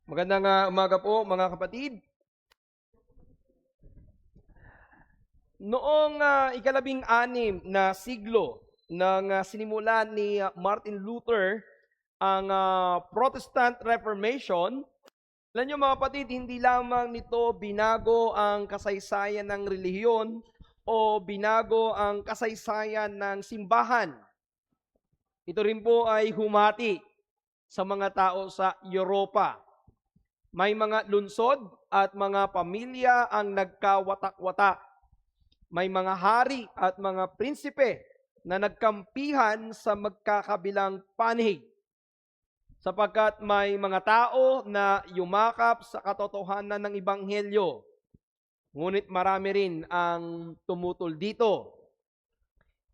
Magandang umaga po mga kapatid. Noong ikalabing-anim na siglo nang sinimulan ni Martin Luther ang Protestant Reformation, alam niyo mga kapatid, hindi lamang nito binago ang kasaysayan ng relihiyon o binago ang kasaysayan ng simbahan. Ito rin po ay humati sa mga tao sa Europa. May mga lungsod at mga pamilya ang nagkawatak-watak. May mga hari at mga prinsipe na nagkampihan sa magkakabilang panig, sapagkat may mga tao na yumakap sa katotohanan ng Ebanghelyo. Ngunit marami rin ang tumutol dito.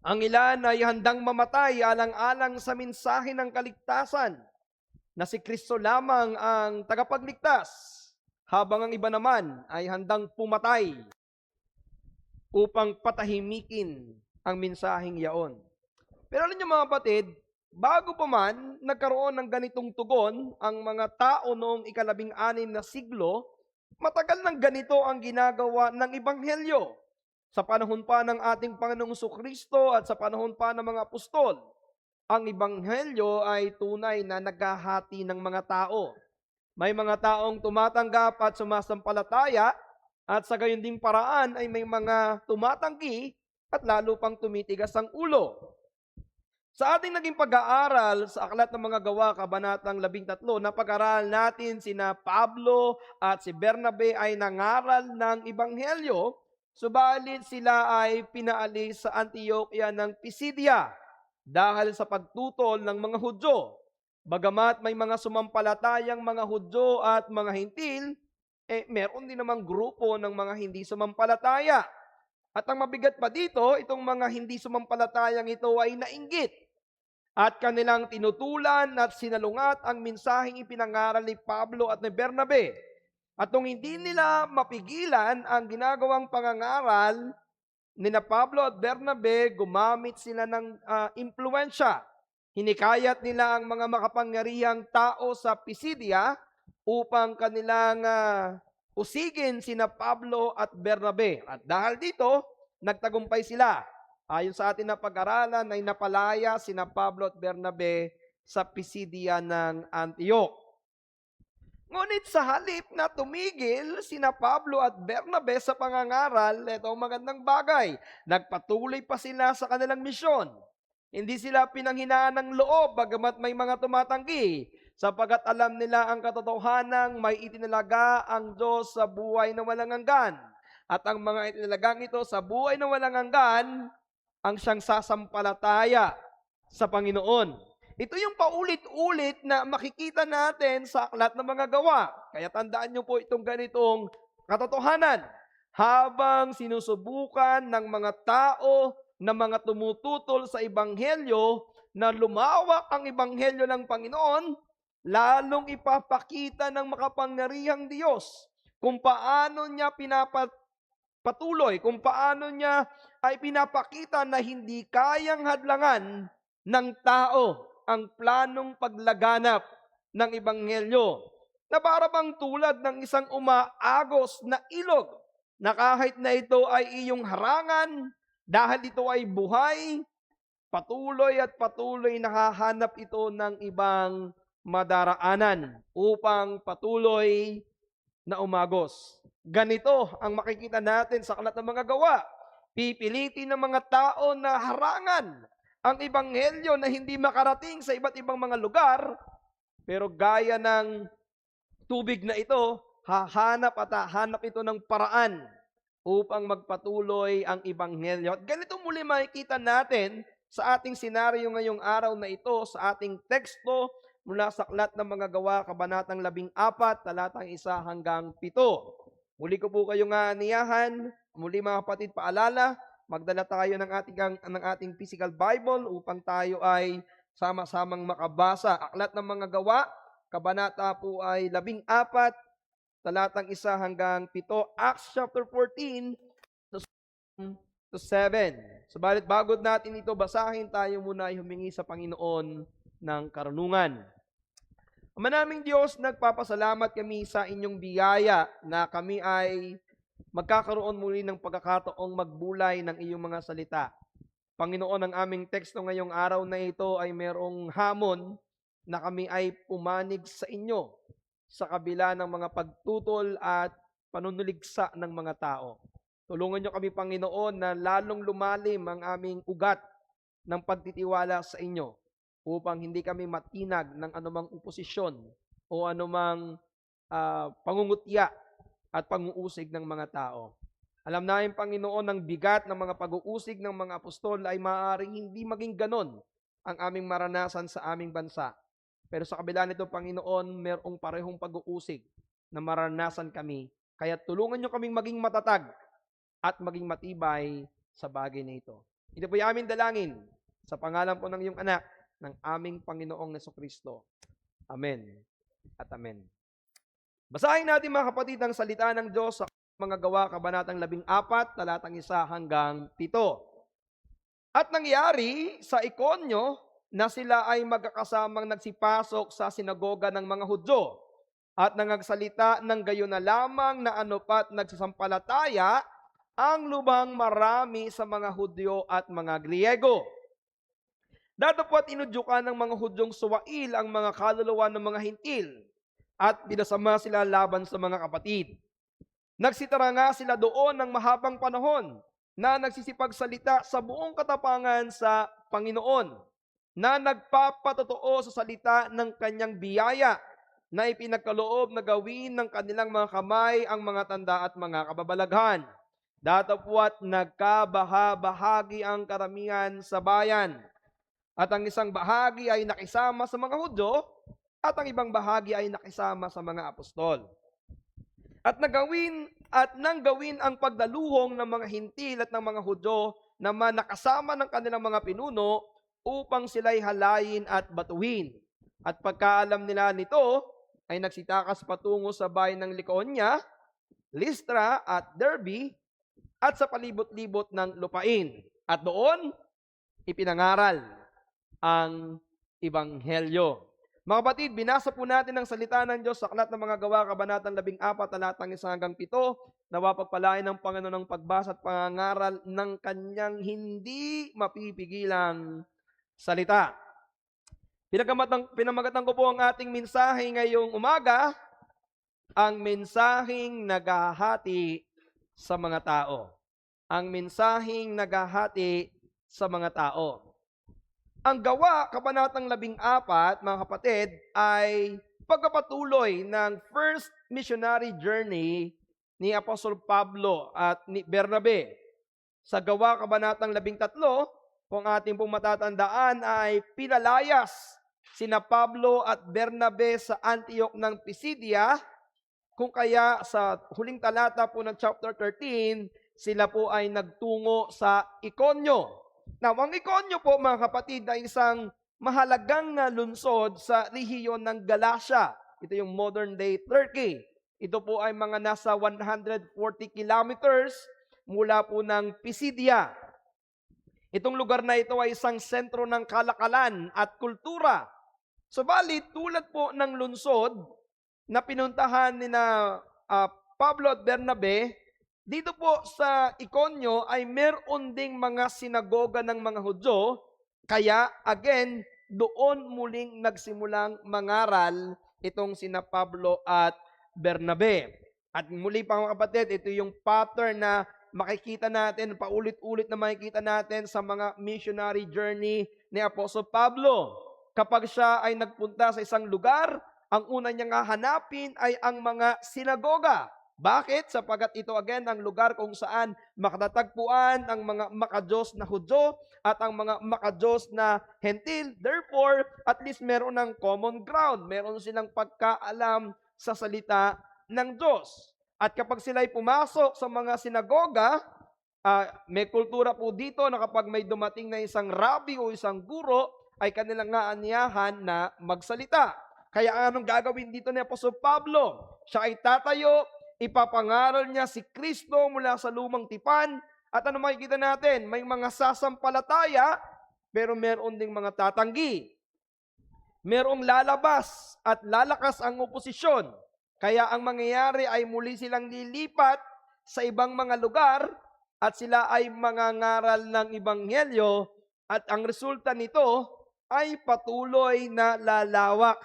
Ang ilan ay handang mamatay alang-alang sa mensahe ng kaligtasan na si Kristo lamang ang tagapagligtas, habang ang iba naman ay handang pumatay upang patahimikin ang mensaheng yaon. Pero alam niyo mga kapatid, bago pa man nagkaroon ng ganitong tugon ang mga tao noong ikalabing-anim na siglo, matagal nang ganito ang ginagawa ng Ebanghelyo. Sa panahon pa ng ating Panginoong Jesucristo at sa panahon pa ng mga apostol, ang Ebanghelyo ay tunay na naghahati ng mga tao. May mga taong tumatanggap at sumasampalataya, at sa gayon ding paraan ay may mga tumatanggi at lalo pang tumitigas ang ulo. Sa ating naging pag-aaral sa Aklat ng Mga Gawa, Kabanatang 13, napag-aralan natin sina Pablo at si Bernabe ay nangaral ng Ebanghelyo, subalit sila ay pinaalis sa Antioquia ng Pisidia dahil sa pagtutol ng mga Hudyo. Bagamat may mga sumampalatayang mga Hudyo at mga Hintil, meron din namang grupo ng mga hindi sumampalataya. At ang mabigat pa dito, itong mga hindi sumampalatayang ito ay nainggit at kanilang tinutulan at sinalungat ang mensaheng ipinangaral ni Pablo at ni Bernabe. At nung hindi nila mapigilan ang ginagawang pangangaral ni na Pablo at Bernabe, gumamit sila ng impluensya. Hinikayat nila ang mga makapangyarihang tao sa Pisidia upang kanilang usigin sina Pablo at Bernabe. At dahil dito, nagtagumpay sila. Ayon sa atin na pag-aralan ay napalaya sina Pablo at Bernabe sa Pisidia ng Antioch. Ngunit sa halip na tumigil sina Pablo at Bernabe sa pangangaral, ito ang magandang bagay. Nagpatuloy pa sila sa kanilang misyon. Hindi sila pinanghinaan ng loob bagamat may mga tumatanggi, sapagkat alam nila ang katotohanang may itinalaga ang Diyos sa buhay na walang hanggan. At ang mga itinalagang ito sa buhay na walang hanggan ang siyang sasampalataya sa Panginoon. Ito yung paulit-ulit na makikita natin sa Aklat ng Mga Gawa. Kaya tandaan niyo po itong ganitong katotohanan. Habang sinusubukan ng mga tao na mga tumututol sa Ebanghelyo na lumawak ang Ebanghelyo ng Panginoon, lalong ipapakita ng makapangyarihang Diyos kung paano niya pinapatuloy, kung paano niya ay pinapakita na hindi kayang hadlangan ng tao ang planong paglaganap ng Ebanghelyo, na para bang tulad ng isang umaagos na ilog, na kahit na ito ay iyong harangan, dahil ito ay buhay, patuloy at patuloy nakahanap ito ng ibang madaraanan upang patuloy na umagos. Ganito ang makikita natin sa Aklat ng Mga Gawa. Pipilitin ng mga tao na harangan ang Ebanghelyo na hindi makarating sa iba't ibang mga lugar, pero gaya ng tubig na ito, hahanap at hahanap ito ng paraan upang magpatuloy ang Ebanghelyo. At ganito muli makikita natin sa ating senaryo ngayong araw na ito, sa ating teksto mula sa Aklat ng Mga Gawa, Kabanatang 14, talatang 1 hanggang 7. Muli ko po kayong aniyahan, muli mga kapatid, paalala, magdala tayo ng ating physical Bible upang tayo ay sama-samang makabasa. Aklat ng Mga Gawa, kabanata po ay 14, talatang 1 hanggang 7. Acts chapter 14 to 7. Subalit bago natin ito basahin, tayo muna ay humingi sa Panginoon ng karunungan. Ama naming Diyos, nagpapasalamat kami sa inyong biyaya na kami ay magkakaroon muli ng pagkakataong magbulay ng iyong mga salita. Panginoon, ang aming teksto ngayong araw na ito ay merong hamon na kami ay pumanig sa inyo sa kabila ng mga pagtutol at panunuligsa ng mga tao. Tulungan niyo kami, Panginoon, na lalong lumalim ang aming ugat ng pagtitiwala sa inyo upang hindi kami matinag ng anumang oposisyon o anumang pangungutya at panguusig ng mga tao. Alam namin, Panginoon, ang bigat ng mga pag-uusig ng mga apostol ay maaaring hindi maging ganon ang aming maranasan sa aming bansa. Pero sa kabila nito, Panginoon, merong parehong pag-uusig na maranasan kami. Kaya tulungan niyo kaming maging matatag at maging matibay sa bagay na ito. Ito po yung aming dalangin sa pangalan po ng iyong anak, ng aming Panginoong Jesucristo. Amen at amen. Basahin natin mga kapatid ang salita ng Diyos sa mga gawa, kabanatang 14, talatang 1 hanggang 7. At nangyari sa Ikonyo na sila ay magkakasamang nagsipasok sa sinagoga ng mga Hudyo at nangagsalita ng gayon na lamang na anupat nagsasampalataya ang lubhang marami sa mga Hudyo at mga Griego. Datapwat inudyukan ng mga Hudyong suwail ang mga kaluluwa ng mga Hintil at pinasama sila laban sa mga kapatid. Nagsitara nga sila doon ng mahabang panahon na nagsisipagsalita sa buong katapangan sa Panginoon, na nagpapatotoo sa salita ng kanyang biyaya na ipinagkaloob na gawin ng kanilang mga kamay ang mga tanda at mga kababalaghan. Datapwat nagkabaha-bahagi ang karamihan sa bayan, at ang isang bahagi ay nakisama sa mga Hudyo at ang ibang bahagi ay nakisama sa mga apostol. At nang gawin ang pagdaluhong ng mga Hintil at ng mga Hudyo na nakasama ng kanilang mga pinuno upang sila'y halayin at batuhin. At pagkaalam nila nito, ay nagsitakas patungo sa bayan ng Lycaonia, Lystra at Derbe at sa palibot-libot ng lupain. At doon, ipinangaral ang Ebanghelyo. Mga kapatid, binasa po natin ang salita ng Diyos sa Aklat ng mga Gawa, kabanatang 14, talatang 1 hanggang 7. Nawa pagpalain ng Panginoon ng pagbasa at pangangaral ng kanyang hindi mapipigilang salita. Pinamagatan ko po ang ating mensahe ngayong umaga, ang mensaheng naghahati sa mga tao. Ang mensaheng naghahati sa mga tao. Ang Gawa, kabanatang 14, mga kapatid, ay pagpapatuloy ng first missionary journey ni Apostol Pablo at ni Bernabe. Sa Gawa, kabanatang 13, kung ating pong matatandaan, ay pinalayas sina Pablo at Bernabe sa Antioch ng Pisidia, kung kaya sa huling talata po ng chapter 13, sila po ay nagtungo sa Ikonyo. Now, ang Ikonyo po, mga kapatid, ay isang mahalagang lungsod sa rehiyon ng Galacia. Ito yung modern day Turkey. Ito po ay mga nasa 140 kilometers mula po ng Pisidia. Itong lugar na ito ay isang sentro ng kalakalan at kultura. Subalit, tulad po ng lungsod na pinuntahan ni Pablo at Bernabe, dito po sa Ikonyo ay meron ding mga sinagoga ng mga Hudyo, kaya again, doon muling nagsimulang mangaral itong sina Pablo at Bernabe. At muli pa mga kapatid, ito yung pattern na makikita natin, paulit-ulit na makikita natin sa mga missionary journey ni Apostol Pablo. Kapag siya ay nagpunta sa isang lugar, ang una niyang hahanapin ay ang mga sinagoga. Bakit? Sapagat ito again ang lugar kung saan makatatagpuan ang mga makadiyos na Hudyo at ang mga makadiyos na Hentil. Therefore, at least meron ng common ground. Meron silang pagkaalam sa salita ng Diyos. At kapag sila'y pumasok sa mga sinagoga, may kultura po dito na kapag may dumating na isang rabbi o isang guro, ay kanilang aanyahan na magsalita. Kaya anong gagawin dito ni Apostol Pablo? Siya ay tatayo, ipapangaral niya si Kristo mula sa lumang tipan, at ano makikita natin? May mga sasampalataya, pero meron ding mga tatanggi. merong lalabas at lalakas ang oposisyon. Kaya ang mangyayari ay muli silang lilipat sa ibang mga lugar at sila ay mangangaral ng ebanghelyo at ang resulta nito ay patuloy na lalawak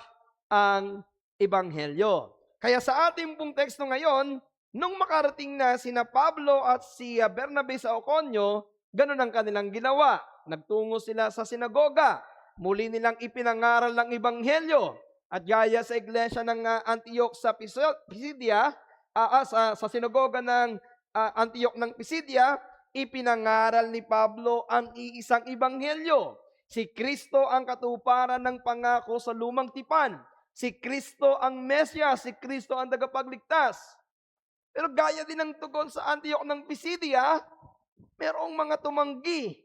ang ebanghelyo. Kaya sa ating pong teksto ngayon, nung makarating na sina Pablo at si Bernabe sa Oconio, ganun ang kanilang ginawa. Nagtungo sila sa sinagoga. Muli nilang ipinangaral ng ebanghelyo. At gaya sa iglesia ng Antioch sa Pisidia, sa sinagoga ng Antioch ng Pisidia, ipinangaral ni Pablo ang iisang ebanghelyo. Si Kristo ang katuparan ng pangako sa lumang tipan. Si Kristo ang Mesyas, si Kristo ang tagapagligtas. Pero gaya din ng tugon sa Antioch ng Pisidia, merong mga tumanggi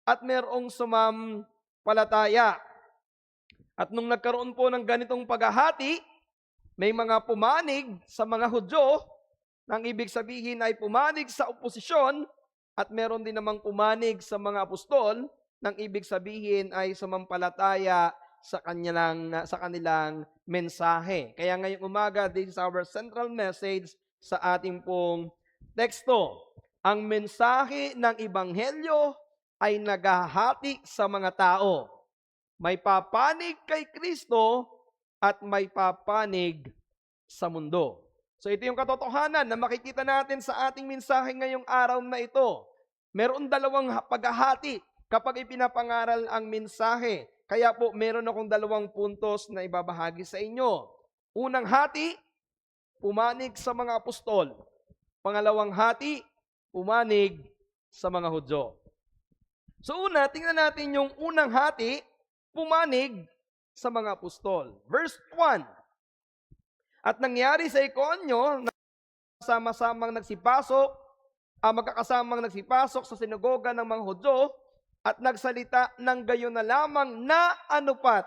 at merong sumampalataya. At nung nagkaroon po ng ganitong paghahati, may mga pumanig sa mga Hudyo, nang ibig sabihin ay pumanig sa oposisyon, at meron din namang pumanig sa mga apostol, nang ibig sabihin ay sumampalataya sa kanilang mensahe. Kaya ngayong umaga, this is our central message sa ating pong teksto. Ang mensahe ng ebanghelyo ay naghahati sa mga tao. May papanig kay Kristo at may papanig sa mundo. So ito yung katotohanan na makikita natin sa ating mensahe ngayong araw na ito. Meron dalawang paghahati kapag ipinapangaral ang mensahe. Kaya po meron akong dalawang puntos na ibabahagi sa inyo. Unang hati, pumanig sa mga apostol. Pangalawang hati, pumanig sa mga Hudyo. So una, tingnan natin yung unang hati, pumanig sa mga apostol. Verse 1. At nangyari sa Iconio, sama-samang magkakasamang nagsipasok sa sinagoga ng mga Hudyo at nagsalita ng gayon na lamang na anupat.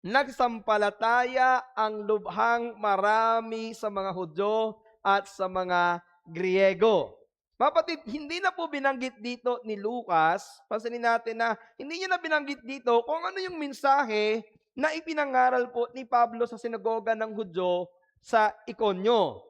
Nagsampalataya ang lubhang marami sa mga Hudyo at sa mga Griego. Mapatid, hindi na po binanggit dito ni Lucas, pansinin natin na hindi niya na binanggit dito kung ano yung mensahe na ipinangaral po ni Pablo sa sinagoga ng Hudyo sa Iconio.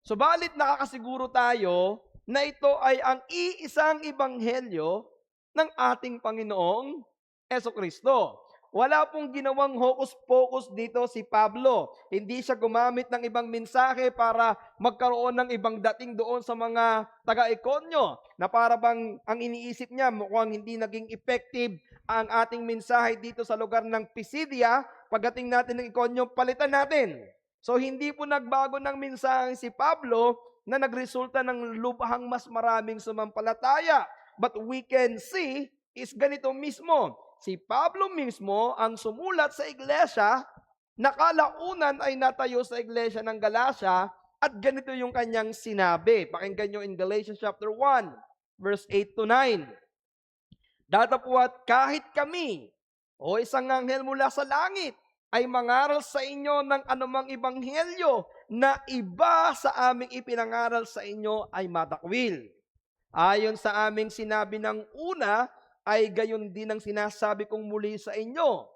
Subalit nakakasiguro tayo na ito ay ang iisang ebanghelyo ng ating Panginoong Jesucristo. Wala pong ginawang hocus-pocus dito si Pablo. Hindi siya gumamit ng ibang mensahe para magkaroon ng ibang dating doon sa mga taga-Iconio na para bang ang iniisip niya mukhang hindi naging effective ang ating mensahe dito sa lugar ng Pisidia. Pagdating natin ng Iconio, palitan natin. So hindi po nagbago ng mensahe si Pablo na nagresulta ng lubhang mas maraming sumampalataya. But we can see is ganito mismo. Si Pablo mismo ang sumulat sa iglesia, nakalaunan ay natayo sa iglesia ng Galacia, at ganito yung kanyang sinabi. Pakinggan nyo in Galatians chapter 1, verse 8 to 9. Datapwat kahit kami, o isang anghel mula sa langit, ay mangaral sa inyo ng anumang ebanghelyo na iba sa aming ipinangaral sa inyo ay matakwil. Ayon sa aming sinabi ng una, ay gayon din ang sinasabi kong muli sa inyo.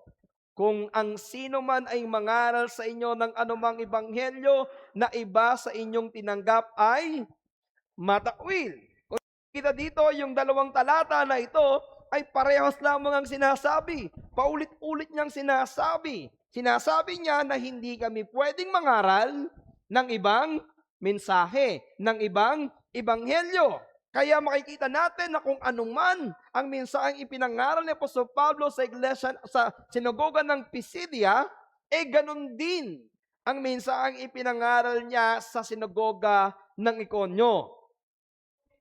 Kung ang sino man ay mangaral sa inyo ng anumang ebanghelyo na iba sa inyong tinanggap ay matakwil. Kung kita dito, yung dalawang talata na ito ay parehas lamang ang sinasabi. Paulit-ulit niyang sinasabi. Sinasabi niya na hindi kami pwedeng mangaral ng ibang mensahe, ng ibang ebanghelyo. Kaya makikita natin na kung anuman ang mensaheng ipinangaral ni Apostol Pablo sa iglesia, sa sinagoga ng Pisidia, ganun din ang mensaheng ipinangaral niya sa sinagoga ng Iconio.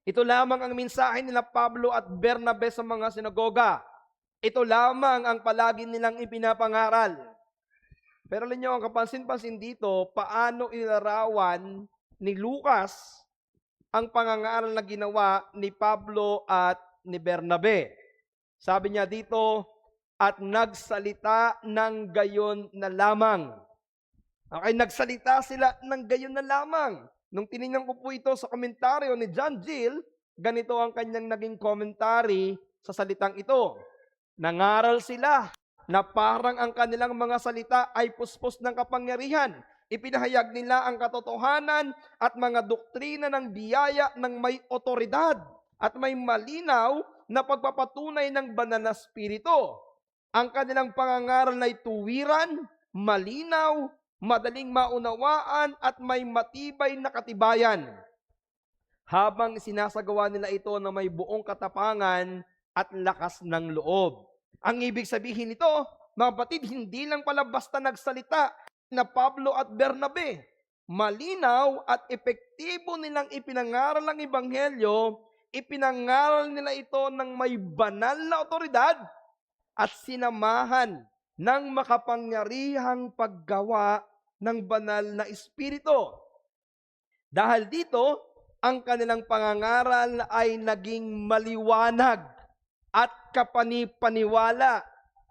Ito lamang ang mensahe nila Pablo at Bernabe sa mga sinagoga. Ito lamang ang palagi nilang ipinapangaral. Pero alam niyo, ang kapansin-pansin dito, paano inilarawan ni Lucas ang pangangaral na ginawa ni Pablo at ni Bernabe. Sabi niya dito, at nagsalita ng gayon na lamang. Okay, nagsalita sila ng gayon na lamang. Nung tinignan ko po ito sa komentaryo ni John Gill, ganito ang kanyang naging commentary sa salitang ito. Nangaral sila na parang ang kanilang mga salita ay puspos ng kapangyarihan. Ipinahayag nila ang katotohanan at mga doktrina ng biyaya ng may otoridad at may malinaw na pagpapatunay ng banal na spirito. Ang kanilang pangangaral ay tuwiran, malinaw, madaling maunawaan at may matibay na katibayan. Habang sinasagawa nila ito na may buong katapangan at lakas ng loob. Ang ibig sabihin nito, mga kapatid, hindi lang pala basta nagsalita na Pablo at Bernabe. Malinaw at epektibo nilang ipinangaral ang ebanghelyo, ipinangaral nila ito ng may banal na otoridad at sinamahan ng makapangyarihang paggawa ng banal na espiritu. Dahil dito, ang kanilang pangangaral ay naging maliwanag at kapanipaniwala,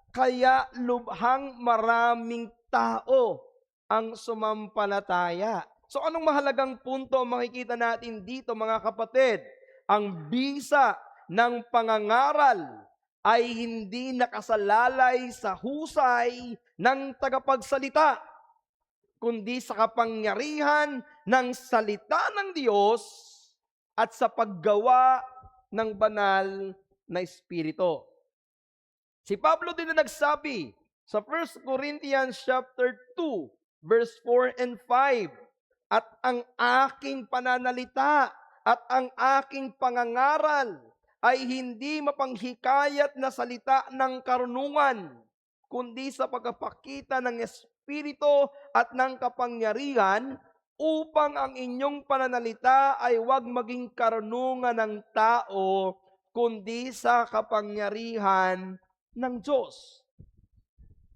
kaya lubhang maraming tao ang sumampalataya. So anong mahalagang punto ang makikita natin dito, mga kapatid? Ang bisa ng pangangaral ay hindi nakasalalay sa husay ng tagapagsalita, kundi sa kapangyarihan ng salita ng Diyos at sa paggawa ng banal na espiritu. Si Pablo din na nagsabi sa 1 Corinthians chapter 2, verse 4 and 5, at ang aking pananalita at ang aking pangangaral ay hindi mapanghikayat na salita ng karunungan, kundi sa pagpapakita ng Espiritu at ng kapangyarihan, upang ang inyong pananalita ay huwag maging karunungan ng tao, kundi sa kapangyarihan ng Diyos.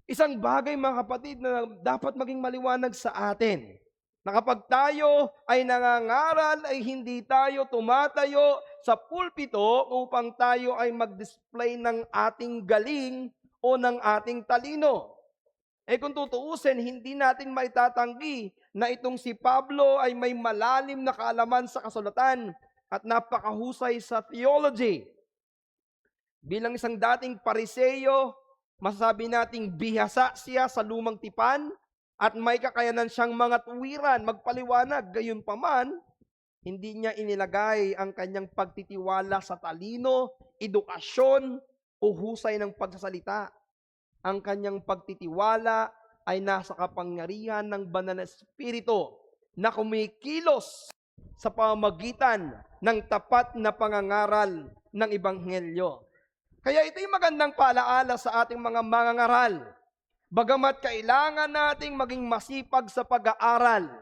Isang bagay, mga kapatid, na dapat maging maliwanag sa atin, na kapag tayo ay nangangaral, ay hindi tayo tumatayo sa pulpito upang tayo ay mag-display ng ating galing o ng ating talino. Kung tutuusin, hindi natin maitatanggi na itong si Pablo ay may malalim na kaalaman sa kasulatan at napakahusay sa theology. Bilang isang dating Pariseo, masasabi nating bihasa siya sa lumang tipan at may kakayanan siyang mga tuwiran, magpaliwanag. Gayunpaman, hindi niya inilagay ang kanyang pagtitiwala sa talino, edukasyon o husay ng pagsasalita. Ang kanyang pagtitiwala ay nasa kapangyarihan ng banal na espiritu na kumikilos sa pamamagitan ng tapat na pangangaral ng ebanghelyo. Kaya ito'y magandang paalaala sa ating mga mangangaral. Bagamat kailangan nating maging masipag sa pag-aaral,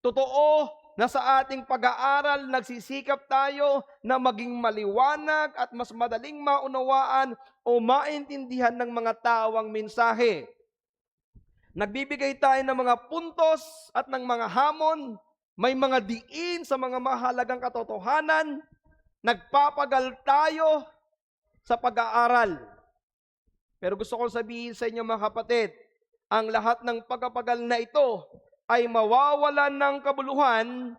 totoo na sa ating pag-aaral nagsisikap tayo na maging maliwanag at mas madaling maunawaan o maintindihan ng mga tao ang mensahe. Nagbibigay tayo ng mga puntos at ng mga hamon, may mga diin sa mga mahalagang katotohanan, nagpapagal tayo sa pag-aaral. Pero gusto kong sabihin sa inyo, mga kapatid, ang lahat ng pagpapagal na ito ay mawawalan ng kabuluhan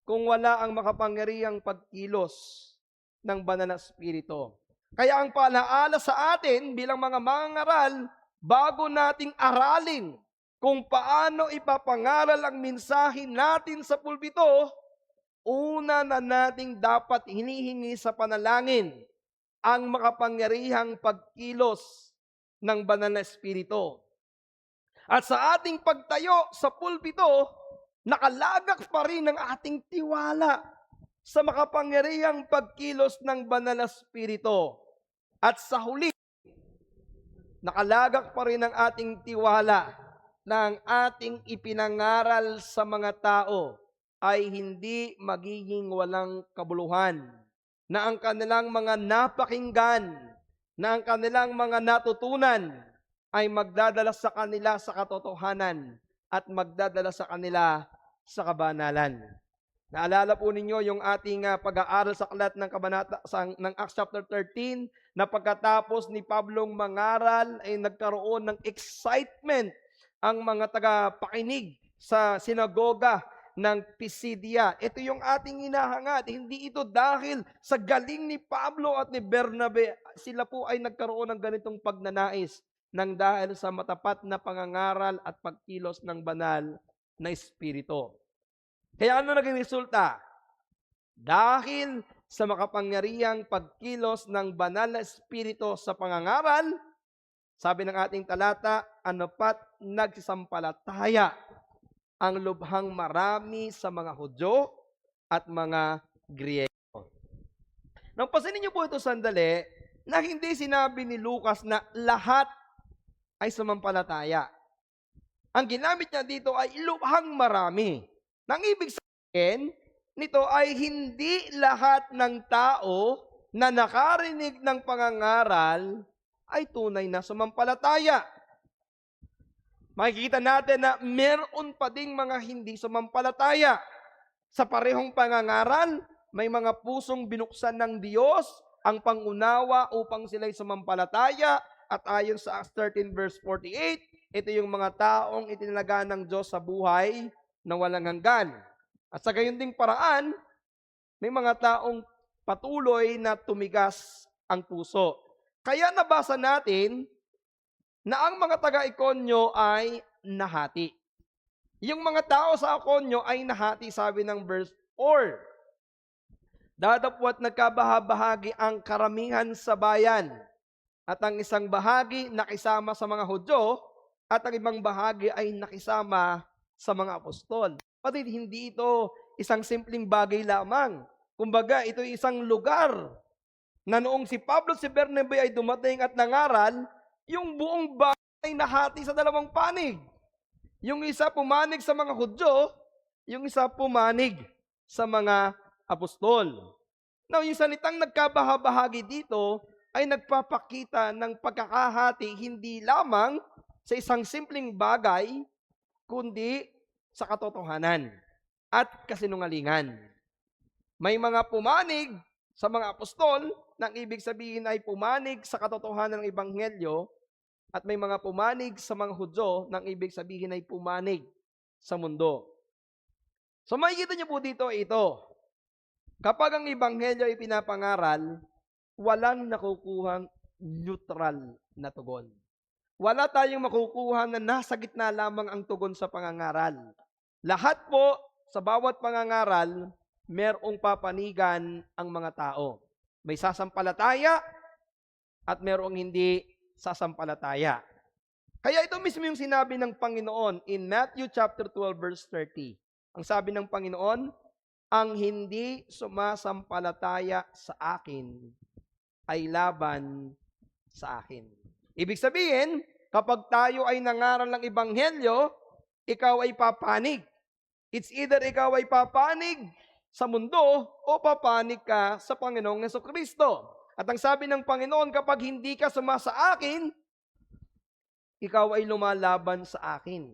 kung wala ang makapangyarihang pagkilos ng banal na espiritu. Kaya ang paalaala sa atin bilang mga mangangaral, bago nating aralin kung paano ipapangaral ang mensahe natin sa pulpito, una na nating dapat hinihingi sa panalangin ang makapangyarihang pagkilos ng banal na espiritu. At sa ating pagtayo sa pulpito, nakalagak pa rin ang ating tiwala sa makapangyarihang pagkilos ng banal na espiritu. At sa huli, nakalagak pa rin ang ating tiwala na ang ating ipinangaral sa mga tao ay hindi magiging walang kabuluhan, na ang kanilang mga napakinggan, na ang kanilang mga natutunan ay magdadala sa kanila sa katotohanan at magdadala sa kanila sa kabanalan. Naalala po ninyo yung ating pag-aaral sa aklat ng kabanata ng Acts chapter 13, na pagkatapos ni Pablong mangaral ay nagkaroon ng excitement ang mga tagapakinig sa sinagoga ng Pisidia. Ito yung ating hinahangad. Hindi ito dahil sa galing ni Pablo at ni Bernabe. Sila po ay nagkaroon ng ganitong pagnanais. ng dahil sa matapat na pangangaral at pagkilos ng banal na espiritu. Kaya ano naging resulta? Dahil sa makapangyarihang pagkilos ng banal na espiritu sa pangangaral, sabi ng ating talata, ano pat nagsisampalataya ang lubhang marami sa mga Hudyo at mga Griego. Nang pansinin niyo po ito sandali, na hindi sinabi ni Lucas na lahat ay sumampalataya. Ang ginamit niya dito ay lubhang marami. Nang ibig sabihin, nito ay hindi lahat ng tao na nakarinig ng pangangaral ay tunay na sumampalataya. Makikita natin na meron pa ding mga hindi sumampalataya. Sa parehong pangangaral, may mga pusong binuksan ng Diyos ang pangunawa upang sila'y sumampalataya. At ayon sa Acts 13 verse 48, ito yung mga taong itinalaga ng Diyos sa buhay na walang hanggan. At sa gayon ding paraan, may mga taong patuloy na tumigas ang puso. Kaya nabasa natin na ang mga taga-Ikonyo ay nahati. Yung mga tao sa Ikonyo ay nahati, sabi ng verse 4. Dadapwat nagkabahabahagi ang karamihan sa bayan, at ang isang bahagi nakisama sa mga Hudyo, at ang ibang bahagi ay nakisama sa mga apostol. Pati hindi ito isang simpleng bagay lamang. Kumbaga, ito isang lugar na noong si Pablo at si Bernabe ay dumating at nangaral, yung buong bayan ay nahati sa dalawang panig. Yung isa pumanig sa mga Hudyo, yung isa pumanig sa mga apostol. Now, yung salitang nagkabahabahagi dito ay nagpapakita ng pagkakahati hindi lamang sa isang simpleng bagay, kundi sa katotohanan at kasinungalingan. May mga pumanig sa mga apostol, nang ibig sabihin ay pumanig sa katotohanan ng Ebanghelyo, at may mga pumanig sa mga Hudyo, nang ibig sabihin ay pumanig sa mundo. So makikita niyo po dito ito. Kapag ang Ebanghelyo ay pinapangaral, walang nakukuhang neutral na tugon. Wala tayong makukuha na nasa gitna lamang ang tugon sa pangangaral. Lahat po, sa bawat pangangaral, merong papanigan ang mga tao. May sasampalataya at merong hindi sasampalataya. Kaya ito mismo yung sinabi ng Panginoon in Matthew chapter 12 verse 30. Ang sabi ng Panginoon, ang hindi sumasampalataya sa akin ay laban sa akin. Ibig sabihin, kapag tayo ay nangaral ng Ebanghelyo, ikaw ay papanig. It's either ikaw ay papanig sa mundo o papanig ka sa Panginoong Jesucristo. At ang sabi ng Panginoon, kapag hindi ka sumasa akin, ikaw ay lumalaban sa akin.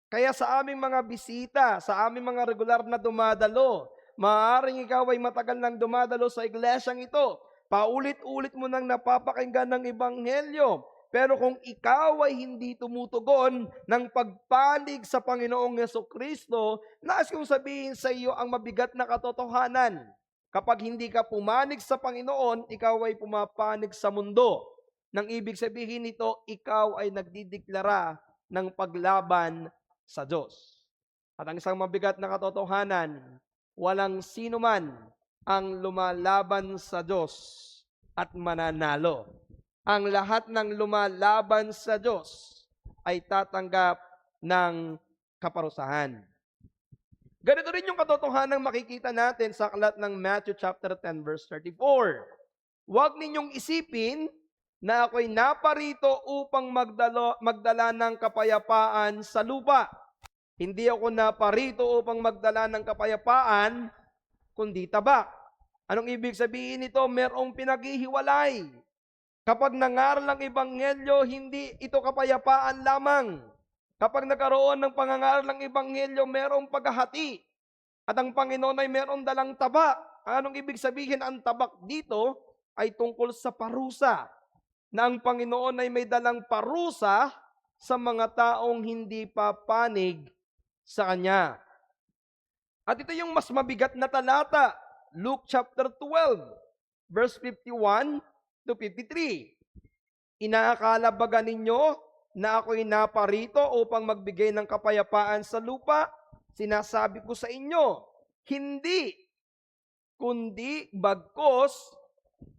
Kaya sa aming mga bisita, sa aming mga regular na dumadalo, maaaring ikaw ay matagal nang dumadalo sa iglesyang ito, paulit-ulit mo nang napapakinggan ng Ebanghelyo. Pero kung ikaw ay hindi tumutugon ng pagpanig sa Panginoong Jesucristo, nais kong sabihin sa iyo ang mabigat na katotohanan. Kapag hindi ka pumanig sa Panginoon, ikaw ay pumapanig sa mundo. Nang ibig sabihin nito, ikaw ay nagdideklara ng paglaban sa Diyos. At ang isang mabigat na katotohanan, walang sino man ang lumalaban sa Diyos at mananalo. Ang lahat ng lumalaban sa Diyos ay tatanggap ng kaparusahan. Ganito rin yung katotohanan makikita natin sa aklat ng Matthew chapter 10 verse 34. Huwag ninyong isipin na ako'y naparito upang magdala ng kapayapaan sa lupa. Hindi ako naparito upang magdala ng kapayapaan, kundi tabak. Anong ibig sabihin nito? Merong pinaghihiwalay. Kapag nangaral ng Ebanghelyo, hindi ito kapayapaan lamang. Kapag nagkaroon ng pangangaral ng Ebanghelyo, merong paghahati. At ang Panginoon ay merong dalang tabak. Anong ibig sabihin? Ang tabak dito ay tungkol sa parusa. Na ang Panginoon ay may dalang parusa sa mga taong hindi papanig sa Kanya. At ito yung mas mabigat na talata. Luke chapter 12, verse 51 to 53. Inaakala ba ninyo na ako'y naparito upang magbigay ng kapayapaan sa lupa? Sinasabi ko sa inyo, hindi, kundi bagkus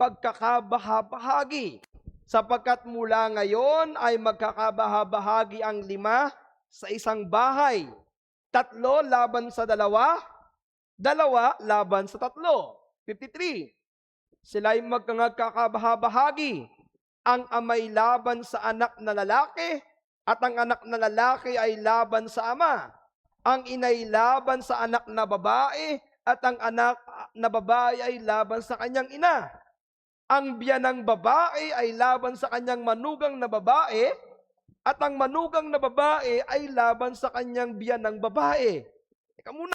pagkakabahabahagi. Sapagkat mula ngayon ay magkakabahabahagi ang 5 sa isang bahay. 3 laban sa 2, 2 laban sa 3. 53. Sila'y magkakabahabahagi. Ang amay laban sa anak na lalaki, at ang anak na lalaki ay laban sa ama. Ang inay laban sa anak na babae, at ang anak na babae ay laban sa kanyang ina. Ang biyanang babae ay laban sa kanyang manugang na babae, at ang manugang na babae ay laban sa kanyang biyanang babae. Teka muna,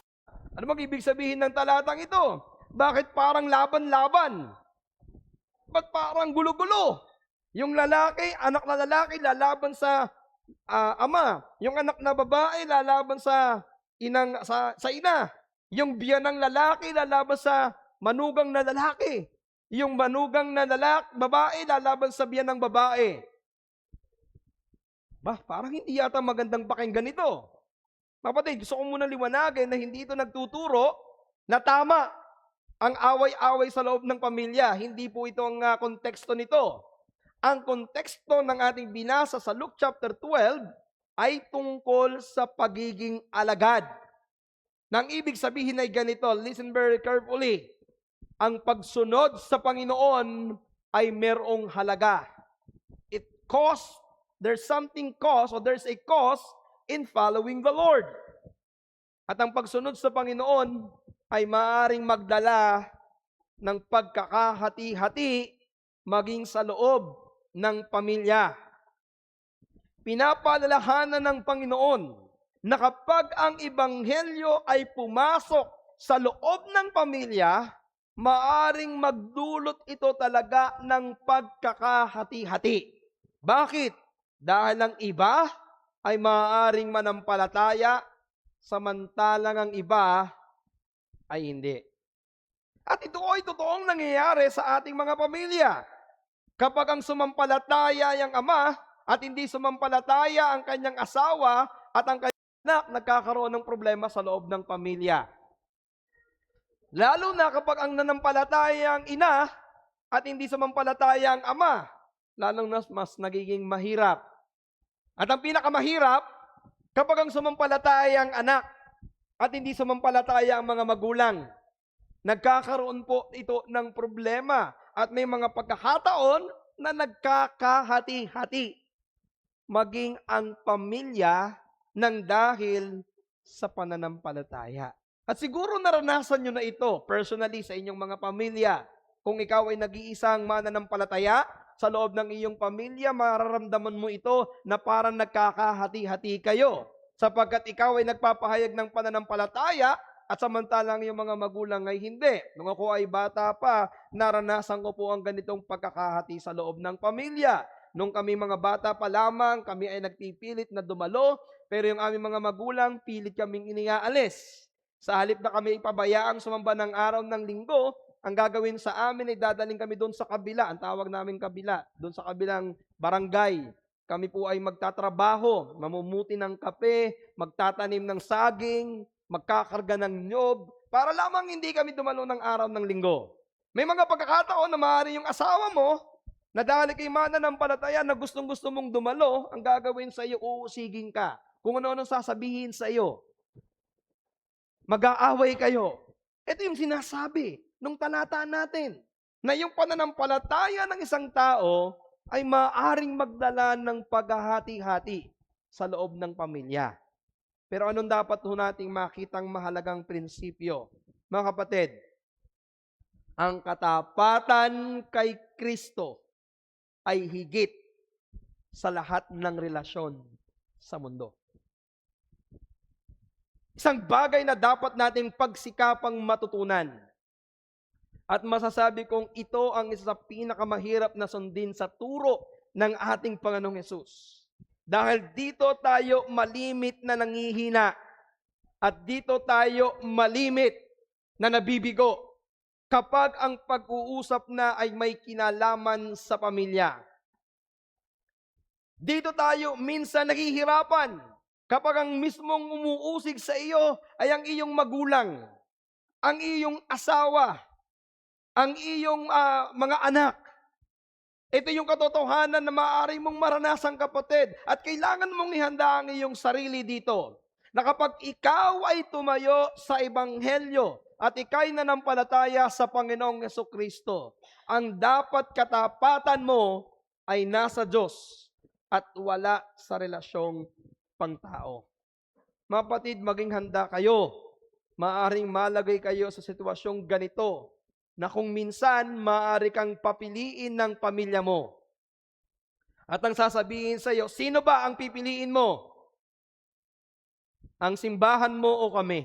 ano bang ibig sabihin ng talatang ito? Bakit parang laban-laban? Ba't parang gulo-gulo? Yung lalaki, anak na lalaki, lalaban sa ama. Yung anak na babae, lalaban sa ina. Yung biyanang lalaki, lalaban sa manugang na lalaki. Yung manugang na babae, lalaban sa biyanang babae. Parang hindi yata magandang pakinggan ito. Kapatid, gusto ko muna liwanagin na hindi ito nagtuturo na tama ang away-away sa loob ng pamilya. Hindi po ito ang konteksto nito. Ang konteksto ng ating binasa sa Luke chapter 12 ay tungkol sa pagiging alagad. Nang ibig sabihin ay ganito, listen very carefully. Ang pagsunod sa Panginoon ay merong halaga. There's a cost in following the Lord. At ang pagsunod sa Panginoon ay maaaring magdala ng pagkakahati-hati maging sa loob ng pamilya. Pinapaalalahanan ng Panginoon na kapag ang ebanghelyo ay pumasok sa loob ng pamilya, maaring magdulot ito talaga ng pagkakahati-hati. Bakit? Dahil ang iba ay maaaring manampalataya, samantalang ang iba ay hindi. At ito ay totoong nangyayari sa ating mga pamilya. Kapag ang sumampalataya ang ama at hindi sumampalataya ang kanyang asawa at ang kanyang anak, nagkakaroon ng problema sa loob ng pamilya. Lalo na kapag ang nanampalataya ang ina at hindi sumampalataya ang ama, lalong mas nagiging mahirap. At ang pinakamahirap, kapag ang sumampalataya ang anak at hindi sumampalataya ang mga magulang, nagkakaroon po ito ng problema at may mga pagkakataon na nagkakahati-hati maging ang pamilya ng dahil sa pananampalataya. At siguro naranasan nyo na ito personally sa inyong mga pamilya. Kung ikaw ay nag-iisang mananampalataya sa loob ng iyong pamilya, mararamdaman mo ito na parang nagkakahati-hati kayo. Sapagkat ikaw ay nagpapahayag ng pananampalataya at samantalang iyong mga magulang ay hindi. Nung ako ay bata pa, naranasan ko po ang ganitong pagkakahati sa loob ng pamilya. Nung kami mga bata pa lamang, kami ay nagpipilit na dumalo, pero yung aming mga magulang, pilit kaming iniaalis. Sa halip na kami ipabayaang sumamba ng araw ng linggo, ang gagawin sa amin ay dadaling kami doon sa kabila, ang tawag namin kabila, doon sa kabilang barangay. Kami po ay magtatrabaho, mamumuti ng kape, magtatanim ng saging, magkakarga ng nyog, para lamang hindi kami dumalo ng araw ng linggo. May mga pagkakataon na maaari yung asawa mo, na dahil kay mananampalataya na gustong-gusto mong dumalo, ang gagawin sa iyo, uusigin ka. Kung ano-ano sasabihin sa iyo. Mag-aaway kayo. Ito yung sinasabi nung talata natin, na yung pananampalataya ng isang tao ay maaaring magdala ng paghahati-hati sa loob ng pamilya. Pero anong dapat ho nating makitang mahalagang prinsipyo? Mga kapatid, ang katapatan kay Kristo ay higit sa lahat ng relasyon sa mundo. Isang bagay na dapat nating pagsikapang matutunan. At masasabi kong ito ang isa sa pinakamahirap na sundin sa turo ng ating Panginoong Hesus. Dahil dito tayo malimit na nangihina. At dito tayo malimit na nabibigo. Kapag ang pag-uusap na ay may kinalaman sa pamilya. Dito tayo minsan naghihirapan kapag ang mismong umuusig sa iyo ay ang iyong magulang, ang iyong asawa, ang iyong mga anak. Ito yung katotohanan na maaari mong maranasang, kapatid, at kailangan mong ihanda ang iyong sarili dito. Na kapag ikaw ay tumayo sa Ebanghelyo at ikaw'y nanampalataya sa Panginoong Jesucristo, ang dapat katapatan mo ay nasa Diyos at wala sa relasyong pangtao. Mga kapatid, maging handa kayo. Maaring malagay kayo sa sitwasyong ganito na kung minsan maaari kang papiliin ng pamilya mo. At ang sasabihin sa iyo, sino ba ang pipiliin mo? Ang simbahan mo o kami?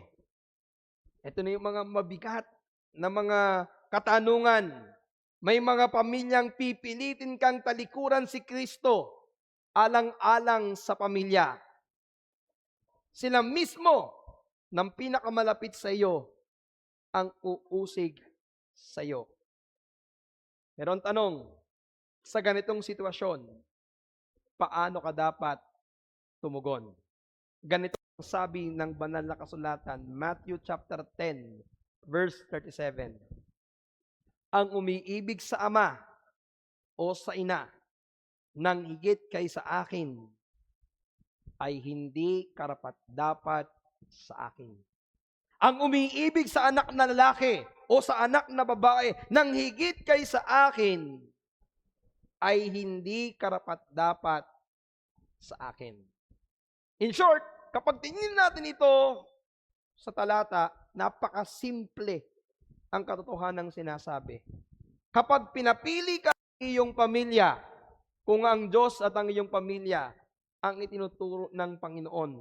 Ito na yung mga mabigat na mga katanungan. May mga pamilyang pipilitin kang talikuran si Kristo alang-alang sa pamilya. Sila mismo ng pinakamalapit sa iyo ang uusig sa iyo. Pero ang tanong, sa ganitong sitwasyon, paano ka dapat tumugon? Ganito ang sabi ng banal na kasulatan, Matthew chapter 10, verse 37. Ang umiibig sa ama o sa ina nang higit kaysa akin ay hindi karapat-dapat sa akin. Ang umiibig sa anak na lalaki o sa anak na babae nang higit kaysa akin ay hindi karapat-dapat sa akin. In short, kapag tingin natin ito sa talata, napakasimple ang katotohanan ng sinasabi. Kapag pinapili ka ng iyong pamilya, kung ang Diyos at ang iyong pamilya ang itinuturo ng Panginoon,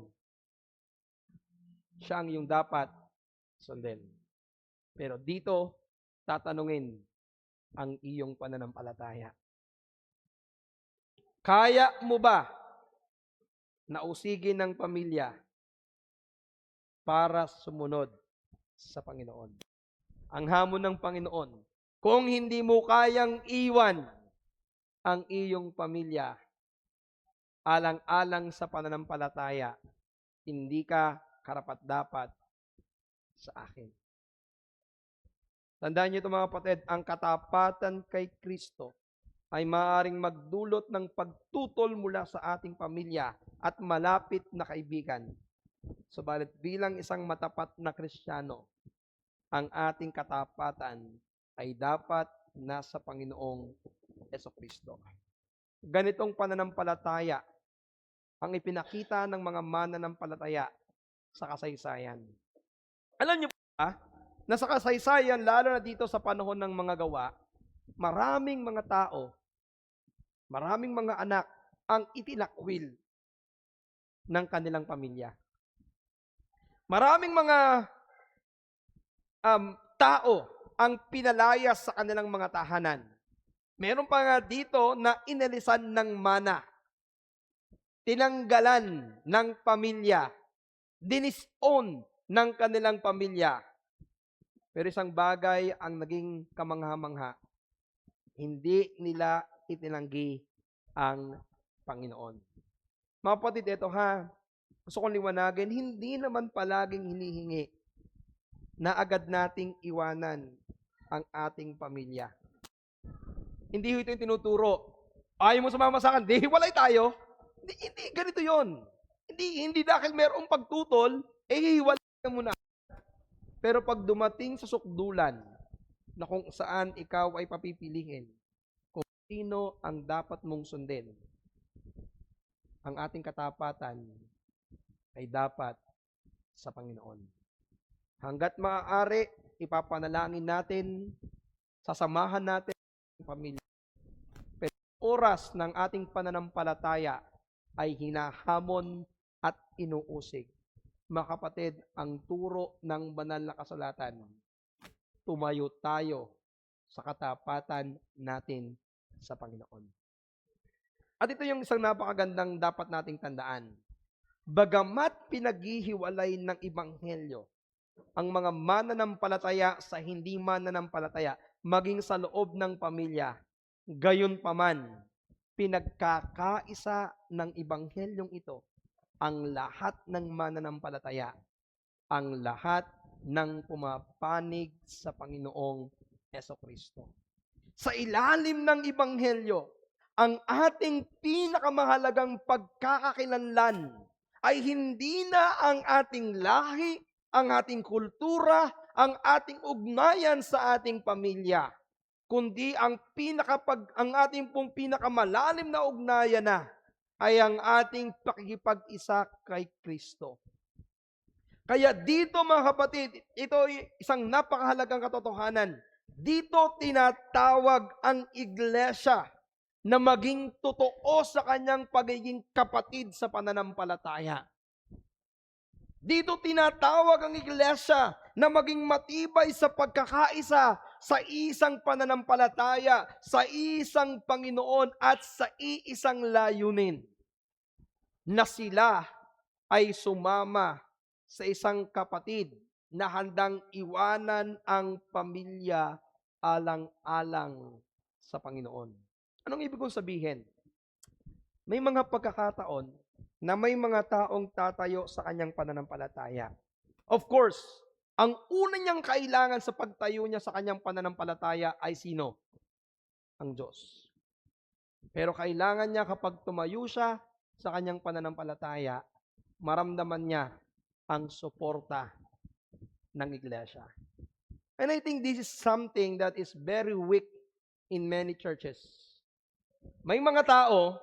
siya ang iyong dapat sundin. Pero dito, tatanungin ang iyong pananampalataya. Kaya mo ba na usigin ng pamilya para sumunod sa Panginoon? Ang hamon ng Panginoon, kung hindi mo kayang iwan ang iyong pamilya alang-alang sa pananampalataya, hindi ka karapat-dapat sa akin. Tandaan niyo ito, mga kapatid, ang katapatan kay Kristo ay maaaring magdulot ng pagtutol mula sa ating pamilya at malapit na kaibigan. Subalit bilang isang matapat na Kristiyano, ang ating katapatan ay dapat nasa Panginoong Jesucristo. Ganitong pananampalataya ang ipinakita ng mga mananampalataya sa kasaysayan. Alam niyo ba, na sa kasaysayan, lalo na dito sa panahon ng mga gawa, maraming mga tao, maraming mga anak ang itinakwil ng kanilang pamilya. Maraming mga tao ang pinalayas sa kanilang mga tahanan. Meron pa nga dito na inalisan ng mana, tinanggalan ng pamilya, dinisown ng kanilang pamilya. Pero isang bagay ang naging kamangha-mangha, hindi nila itinanggi ang Panginoon. Mga kapatid, ito gusto kong liwanagin, hindi naman palaging hinihingi na agad nating iwanan ang ating pamilya. Hindi ito yung tinuturo. Ayaw mo sumama sa akin, di hiwalay tayo. Hindi ganito yon. Hindi dahil mayroong pagtutol, hiwalay ka muna. Pero pag dumating sa sukdulan na kung saan ikaw ay papipilihin, kung sino ang dapat mong sundin, ang ating katapatan ay dapat sa Panginoon. Hanggat maaari, ipapanalangin natin, sasamahan natin ang pamilya. Pero oras ng ating pananampalataya ay hinahamon at inuusig. Mga kapatid, ang turo ng banal na kasulatan, tumayo tayo sa katapatan natin sa Panginoon. At ito yung isang napakagandang dapat nating tandaan. Bagamat pinaghihiwalay ng Ebanghelyo ang mga mananampalataya sa hindi mananampalataya, maging sa loob ng pamilya, gayon paman, pinagkakaisa ng Ibanghelyong ito ang lahat ng mananampalataya, ang lahat ng pumapanig sa Panginoong Hesukristo. Sa ilalim ng Ibanghelyo, ang ating pinakamahalagang pagkakakilanlan ay hindi na ang ating lahi, ang ating kultura, ang ating ugnayan sa ating pamilya, kundi ang ating pong pinakamalalim na ugnayan na ay ang ating pakikipag-isa kay Kristo. Kaya dito mga kapatid, ito ay isang napakahalagang katotohanan. Dito tinatawag ang iglesia na maging totoo sa kanyang pagiging kapatid sa pananampalataya. Dito tinatawag ang iglesia na maging matibay sa pagkakaisa sa isang pananampalataya, sa isang Panginoon at sa iisang layunin, na sila ay sumama sa isang kapatid na handang iwanan ang pamilya alang-alang sa Panginoon. Anong ibig kong sabihin? May mga pagkakataon na may mga taong tatayo sa kanyang pananampalataya. Of course, ang una niyang kailangan sa pagtayo niya sa kanyang pananampalataya ay sino? Ang Diyos. Pero kailangan niya kapag tumayo siya sa kanyang pananampalataya, maramdaman niya ang suporta ng iglesia. And I think this is something that is very weak in many churches. May mga tao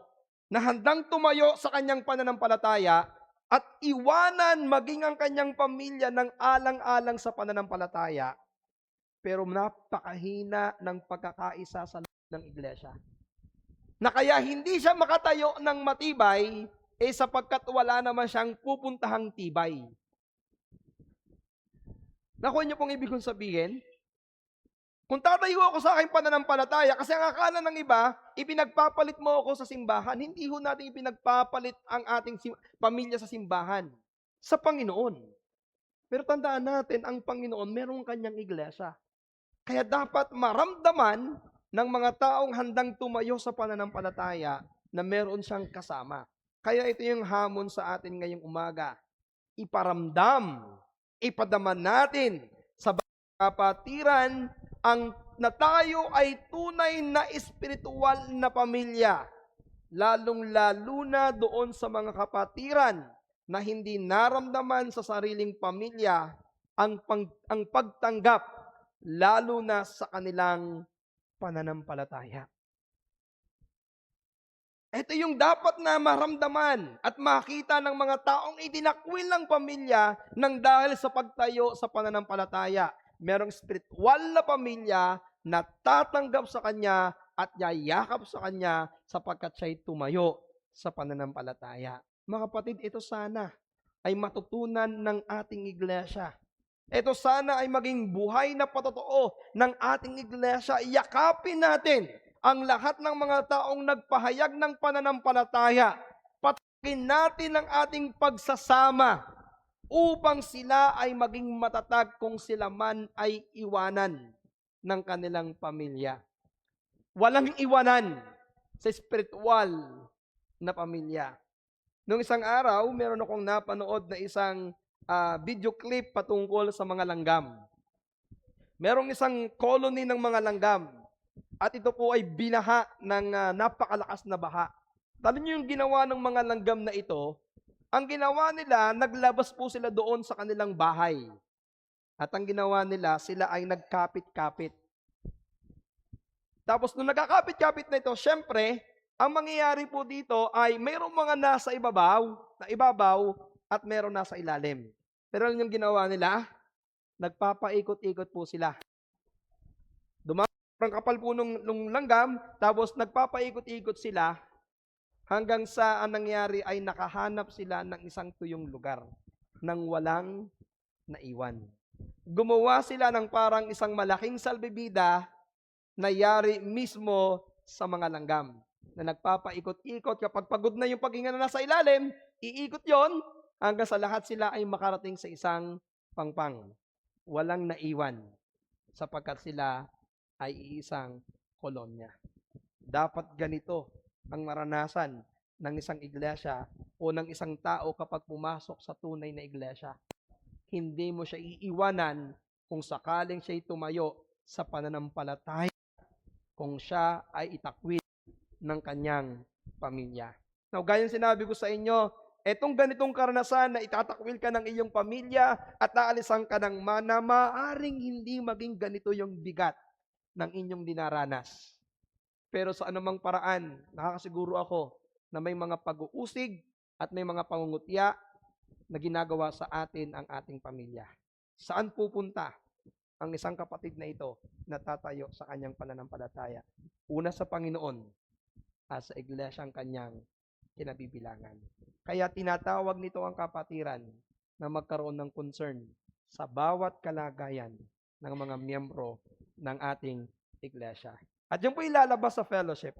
na handang tumayo sa kanyang pananampalataya at iwanan maging ang kanyang pamilya ng alang-alang sa pananampalataya, pero napakahina ng pagkakaisa sa loob ng iglesia. Na kaya hindi siya makatayo ng matibay, sapagkat wala naman siyang pupuntahang tibay. Nakuha niyo pong ibig kong sabihin? Kung tatayo ako sa aking pananampalataya, kasi ang akala ng iba, ipinagpapalit mo ako sa simbahan. Hindi ho natin ipinagpapalit ang ating pamilya sa simbahan. Sa Panginoon. Pero tandaan natin, ang Panginoon, merong kanyang iglesia. Kaya dapat maramdaman ng mga taong handang tumayo sa pananampalataya na meron siyang kasama. Kaya ito yung hamon sa atin ngayong umaga. Iparamdam, ipadaman natin sa kapatiran ang na tayo ay tunay na espiritual na pamilya. Lalong-lalo na doon sa mga kapatiran na hindi naramdaman sa sariling pamilya ang pagtanggap, lalo na sa kanilang pananampalataya. Ito yung dapat na maramdaman at makita ng mga taong itinakwil ng pamilya nang dahil sa pagtayo sa pananampalataya. Merong spiritual na pamilya na tatanggap sa kanya at yayakap sa kanya sapagkat siya'y tumayo sa pananampalataya. Mga kapatid, ito sana ay matutunan ng ating iglesia. Ito sana ay maging buhay na patotoo ng ating iglesia. Yakapin natin ang lahat ng mga taong nagpahayag ng pananampalataya. Patakin natin ang ating pagsasama upang sila ay maging matatag kung sila man ay iwanan ng kanilang pamilya. Walang iwanan sa spiritual na pamilya. Noong isang araw, meron akong napanood na isang video clip patungkol sa mga langgam. Merong isang colony ng mga langgam. At ito po ay binaha ng napakalakas na baha. Talo niyo yung ginawa ng mga langgam na ito, ang ginawa nila, naglabas po sila doon sa kanilang bahay. At ang ginawa nila, sila ay nagkapit-kapit. Tapos nung nagkakapit-kapit na ito, syempre, ang mangyayari po dito ay mayroong mga nasa ibabaw at mayroong nasa ilalim. Pero ano yung ginawa nila? Nagpapaikot-ikot po sila. Ang kapal po nung langgam, tapos nagpapaikot-ikot sila hanggang sa ang nangyari ay nakahanap sila ng isang tuyong lugar nang walang naiwan. Gumawa sila ng parang isang malaking salbibida na yari mismo sa mga langgam na nagpapaikot-ikot. Kapag pagod na yung paghinga na nasa ilalim, iikot yon hanggang sa lahat sila ay makarating sa isang pangpang. Walang naiwan sapagkat sila ay iisang kolonya. Dapat ganito ang maranasan ng isang iglesia o ng isang tao kapag pumasok sa tunay na iglesia. Hindi mo siya iiwanan kung sakaling siya'y tumayo sa pananampalataya, kung siya ay itakwil ng kanyang pamilya. Now, gaya ng sinabi ko sa inyo, etong ganitong karanasan na itatakwil ka ng iyong pamilya at aalisan ka ng mana, maaaring hindi maging ganito yung bigat ng inyong dinaranas. Pero sa anumang paraan, nakakasiguro ako na may mga pag-uusig at may mga pangungutya na ginagawa sa atin ang ating pamilya. Saan pupunta ang isang kapatid na ito na tatayo sa kanyang pananampalataya? Una sa Panginoon at sa iglesia ang kanyang kinabibilangan. Kaya tinatawag nito ang kapatiran na magkaroon ng concern sa bawat kalagayan ng mga miyembro ng ating iglesia. At yan po ilalabas sa fellowship.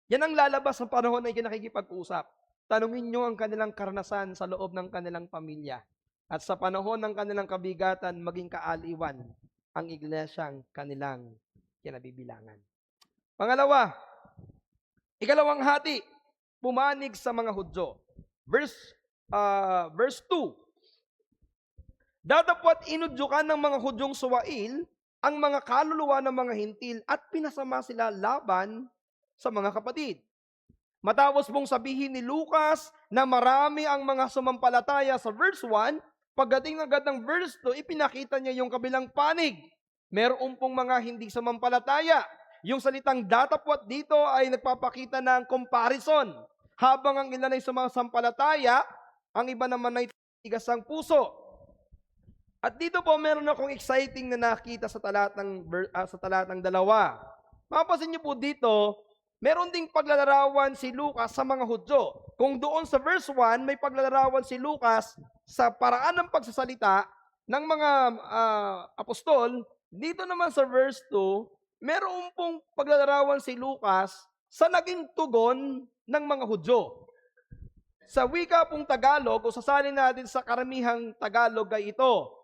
Yan ang lalabas sa panahon na ikinakikipag-usap. Tanungin nyo ang kanilang karanasan sa loob ng kanilang pamilya. At sa panahon ng kanilang kabigatan, maging kaaliwan ang iglesyang kanilang kinabibilangan. Pangalawa, ikalawang hati, pumanig sa mga Hudyo. Verse 2. Datapwat inudyukan ng mga Hudyong Suwail ang mga kaluluwa ng mga hintil at pinasama sila laban sa mga kapatid. Matapos mong sabihin ni Lucas na marami ang mga sumampalataya sa verse 1, pagdating agad ng verse 2, ipinakita niya yung kabilang panig. Meron pong mga hindi sumampalataya. Yung salitang datapwat dito ay nagpapakita ng comparison. Habang ang ilan ay sumasampalataya, ang iba naman ay tigas ang puso. At dito po meron akong exciting na nakita sa talatang 2. Mapapansin niyo po dito, meron ding paglalarawan si Lucas sa mga Hudyo. Kung doon sa verse 1, may paglalarawan si Lucas sa paraan ng pagsasalita ng mga apostol, dito naman sa verse 2, meron pong paglalarawan si Lucas sa naging tugon ng mga Hudyo. Sa wika pong Tagalog, o sasalin natin sa karamihang Tagalog ay ito,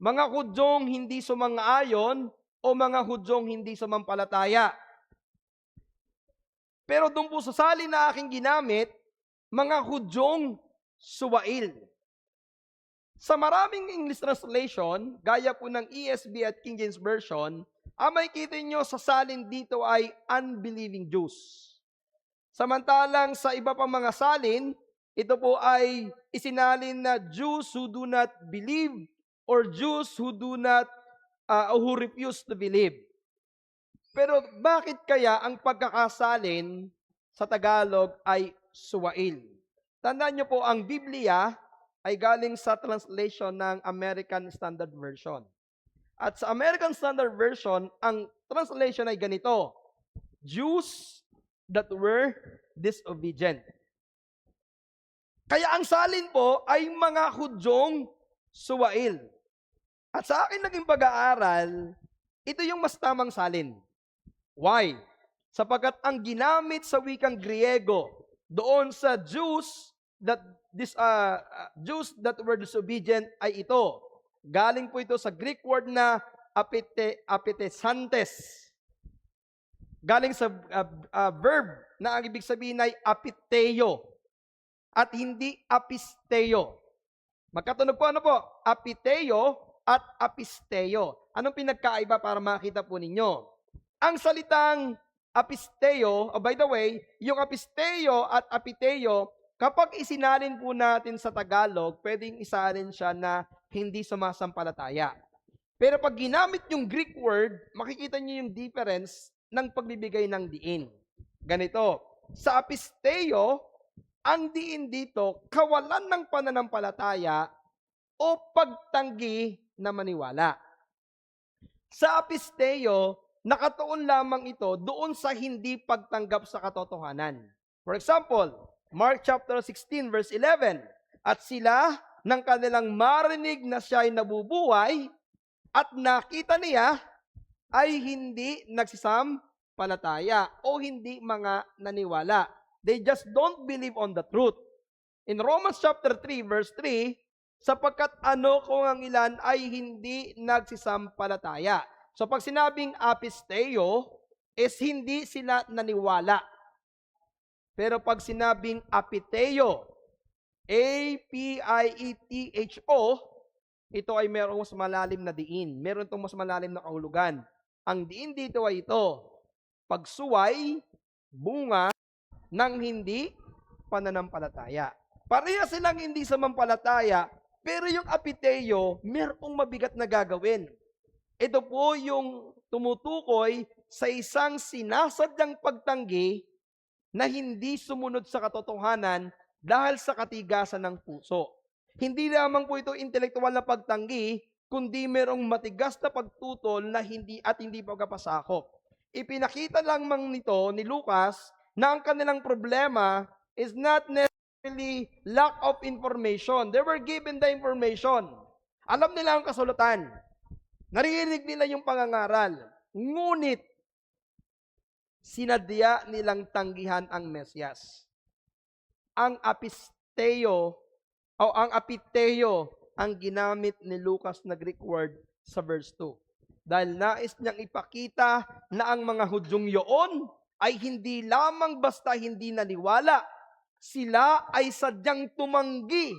mga Hudyong hindi sumang-ayon o mga Hudyong hindi sumampalataya. Pero doon po sa salin na aking ginamit, mga Hudyong Suwail. Sa maraming English translation, gaya po ng ESV at King James Version, ang makikita nyo sa salin dito ay unbelieving Jews. Samantalang sa iba pang mga salin, ito po ay isinalin na Jews who do not believe or Jews who do not, who refuse to believe. Pero bakit kaya ang pagkakasalin sa Tagalog ay suwail? Tandaan nyo po, ang Biblia ay galing sa translation ng American Standard Version. At sa American Standard Version, ang translation ay ganito, Jews that were disobedient. Kaya ang salin po ay mga Hudyong Suwail. At sa akin naging pag-aaral, ito yung mas tamang salin. Why? Sapagkat ang ginamit sa wikang Griego doon sa Jews that were disobedient ay ito. Galing po ito sa Greek word na apitesantes. Galing sa verb na ang ibig sabihin ay apiteo at hindi apisteo. Magkatunog po ano po? Apiteo at apisteo. Anong pinagkaiba para makita po ninyo? Ang salitang apisteo, by the way, yung apisteo at apiteo, kapag isinalin po natin sa Tagalog, pwedeng isalin siya na hindi sumasampalataya. Pero pag ginamit yung Greek word, makikita niyo yung difference ng pagbibigay ng diin. Ganito, sa apisteo, ang diin dito, kawalan ng pananampalataya o pagtanggi na maniwala. Sa apisteo, nakatuon lamang ito doon sa hindi pagtanggap sa katotohanan. For example, Mark chapter 16 verse 11, at sila nang kanilang marinig na siya ay nabubuhay at nakita niya ay hindi nagsisampalataya o hindi mga naniwala. They just don't believe on the truth. In Romans chapter 3 verse 3, sapagkat ano kung ang ilan ay hindi nagsisampalataya. So pag sinabing apisteo, is hindi sila naniwala. Pero pag sinabing apiteo, A-P-I-E-T-H-O, ito ay merong mas malalim na diin. Meron itong mas malalim na kahulugan. Ang diin dito ay ito, pagsuway, bunga, ng hindi pananampalataya. Pareha silang hindi samampalataya, pero yung apiteo, merong mabigat na gagawin. Ito po yung tumutukoy sa isang sinasadyang pagtanggi na hindi sumunod sa katotohanan dahil sa katigasan ng puso. Hindi lamang po ito intelektual na pagtanggi, kundi merong matigas na pagtutol na hindi pagkapasakop. Ipinakita lamang nito ni Lucas na ang kanilang problema is not necessarily lack of information. They were given the information. Alam nila ang kasulatan. Naririnig nila yung pangangaral. Ngunit, sinadya nilang tanggihan ang Mesyas. Ang apisteo o ang apiteo ang ginamit ni Lucas na Greek word sa verse 2. Dahil nais niyang ipakita na ang mga Hudyong yoon ay hindi lamang basta hindi naniwala, sila ay sadyang tumanggi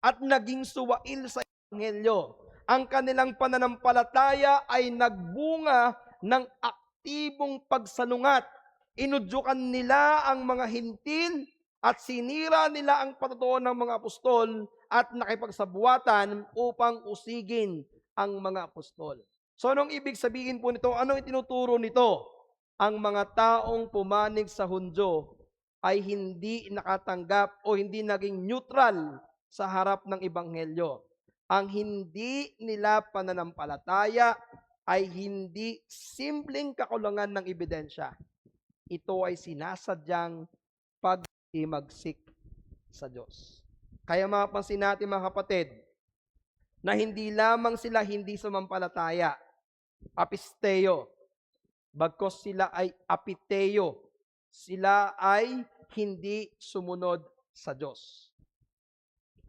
at naging suwail sa Ebanghelyo. Ang kanilang pananampalataya ay nagbunga ng aktibong pagsalungat. Inudyukan nila ang mga hintil at sinira nila ang patotoo ng mga apostol at nakipagsabuatan upang usigin ang mga apostol. So anong ibig sabihin po nito? Anong itinuturo nito? Ang mga taong pumanig sa Hudyo ay hindi nakatanggap o hindi naging neutral sa harap ng Ebanghelyo. Ang hindi nila pananampalataya ay hindi simpleng kakulangan ng ebidensya. Ito ay sinasadyang pag-imagsik sa Diyos. Kaya mapapansin natin mga kapatid, na hindi lamang sila hindi sumampalataya, apisteo, bagkos sila ay apiteo, sila ay hindi sumunod sa Diyos.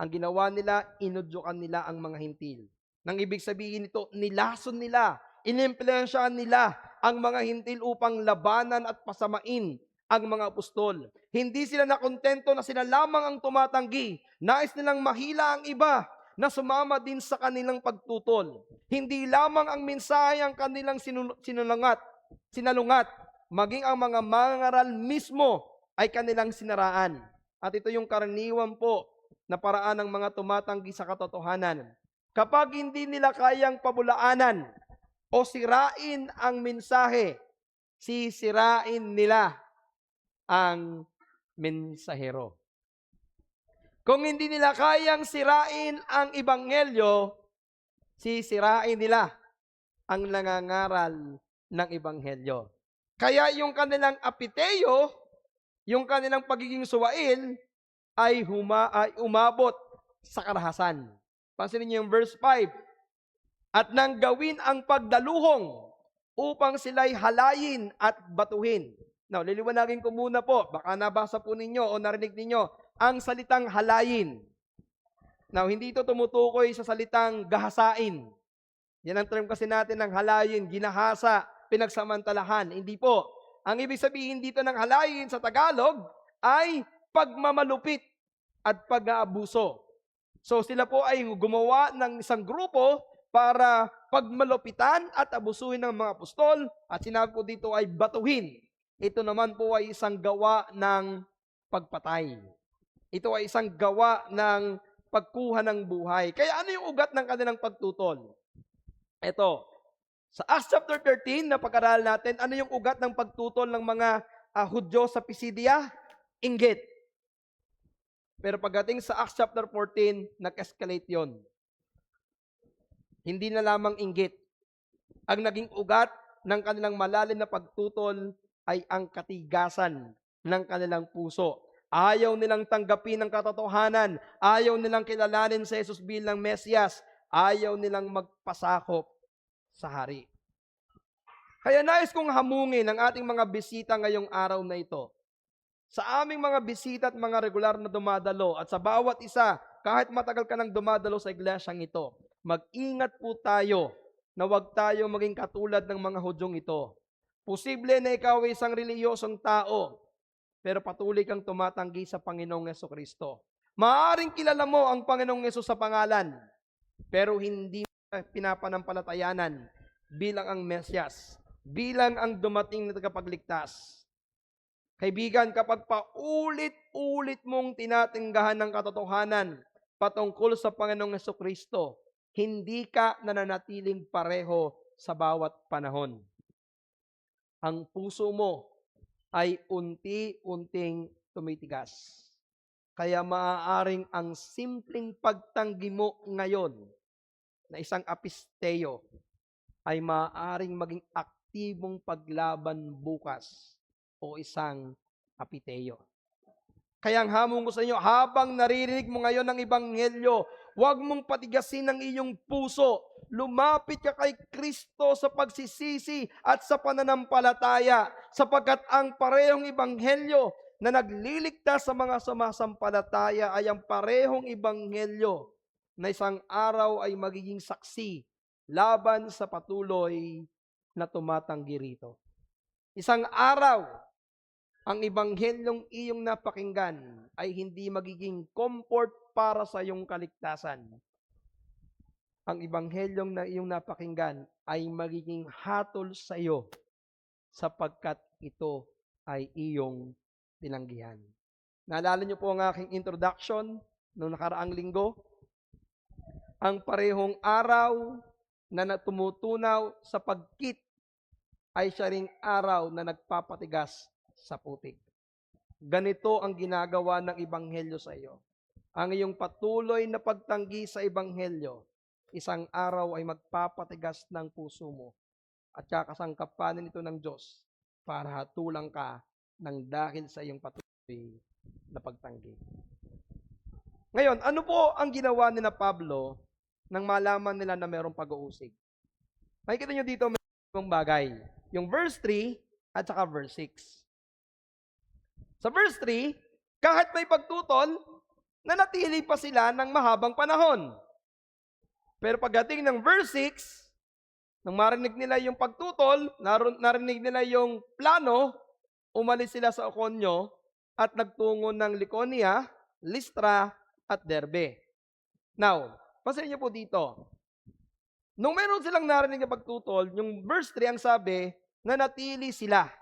Ang ginawa nila, inudyukan nila ang mga hintil. Nang ibig sabihin nito, nilason nila, inimpluwensyahan nila ang mga hintil upang labanan at pasamain ang mga apostol. Hindi sila nakontento na sila lamang ang tumatanggi. Nais nilang mahila ang iba na sumama din sa kanilang pagtutol. Hindi lamang ang mensahe ang kanilang sinalungat, maging ang mga mangangaral mismo ay kanilang sinaraan. At ito yung karaniwan po na paraan ng mga tumatanggi sa katotohanan. Kapag hindi nila kayang pabulaanan o sirain ang mensahe, sisirain nila ang mensahero. Kung hindi nila kayang sirain ang Ebanghelyo, sisirain nila ang nangangaral ng Ebanghelyo. Kaya yung kanilang apiteo, yung kanilang pagiging suwail, ay umabot sa karahasan. Pansinin niyo yung verse 5. At nang gawin ang pagdaluhong upang sila'y halayin at batuhin. Now, liliwanagin ko muna po, baka nabasa po ninyo o narinig ninyo, ang salitang halayin. Now, hindi ito tumutukoy sa salitang gahasain. Yan ang term kasi natin ng halayin, ginahasa, pinagsamantalahan. Hindi po. Ang ibig sabihin dito ng halayin sa Tagalog ay pagmamalupit at pag-aabuso. So sila po ay gumawa ng isang grupo para pagmalupitan at abusuhin ng mga apostol at sinabi po dito ay batuhin. Ito naman po ay isang gawa ng pagpatay. Ito ay isang gawa ng pagkuha ng buhay. Kaya ano yung ugat ng kanilang pagtutol? Ito, sa Acts chapter 13 na pag-aral natin, ano yung ugat ng pagtutol ng mga Hudyo sa Pisidia? Inggit. Pero pagdating sa Acts chapter 14, nag-escalate yon. Hindi na lamang inggit. Ang naging ugat ng kanilang malalim na pagtutol ay ang katigasan ng kanilang puso. Ayaw nilang tanggapin ang katotohanan. Ayaw nilang kilalanin si Jesus bilang Mesyas. Ayaw nilang magpasakop sa hari. Kaya nais kong hamungin ang ating mga bisita ngayong araw na ito. Sa aming mga bisita at mga regular na dumadalo at sa bawat isa, kahit matagal ka nang dumadalo sa iglesyang ito, mag-ingat po tayo na huwag tayo maging katulad ng mga Hudyong ito. Posible na ikaw ay isang reliyosong tao, pero patuloy kang tumatanggi sa Panginoong Jesucristo. Maaaring kilala mo ang Panginoong Yesus sa pangalan, pero hindi mo pinapanampalatayanan bilang ang Mesyas, bilang ang dumating na tagapagligtas. Kaibigan, kapag paulit-ulit mong tinatinggahan ng katotohanan patungkol sa Panginoong Jesucristo, hindi ka nananatiling pareho sa bawat panahon. Ang puso mo ay unti-unting tumitigas. Kaya maaaring ang simpleng pagtanggi mo ngayon na isang apisteo ay maaaring maging aktibong paglaban bukas o isang apiteo. Kaya ang hamon ko sa inyo, habang naririnig mo ngayon ng Ebanghelyo, huwag mong patigasin ang iyong puso. Lumapit ka kay Kristo sa pagsisisi at sa pananampalataya, sapagkat ang parehong Ebanghelyo na nagliligtas sa mga sumasampalataya ay ang parehong Ebanghelyo na isang araw ay magiging saksi laban sa patuloy na tumatanggi rito. Isang araw, ang Ebanghelyong iyong napakinggan ay hindi magiging comfort para sa iyong kaligtasan. Ang Ebanghelyong na iyong napakinggan ay magiging hatol sa iyo sapagkat ito ay iyong tinanggihan. Naalala niyo po ang aking introduction noong nakaraang linggo? Ang parehong araw na tumutunaw sa pagkit ay siya ring araw na nagpapatigas sa putik. Ganito ang ginagawa ng Ebanghelyo sa iyo. Ang iyong patuloy na pagtanggi sa Ebanghelyo, isang araw ay magpapatigas ng puso mo at kakasangkapanin ito ng Diyos para hatulang ka ng dahil sa iyong patuloy na pagtanggi. Ngayon, ano po ang ginawa ni na Pablo nang malaman nila na mayroong pag-uusig? Makikita nyo dito may bagay. Yung verse 3 at saka verse 6. Sa verse 3, kahit may pagtutol, nanatili pa sila ng mahabang panahon. Pero pagdating ng verse 6, nang marinig nila yung pagtutol, narinig nila yung plano, umalis sila sa Iconio at nagtungo ng Lycaonia, Lystra at Derbe. Now, pansinin niyo po dito. Nung meron silang narinig na pagtutol, yung verse 3 ang sabi, nanatili sila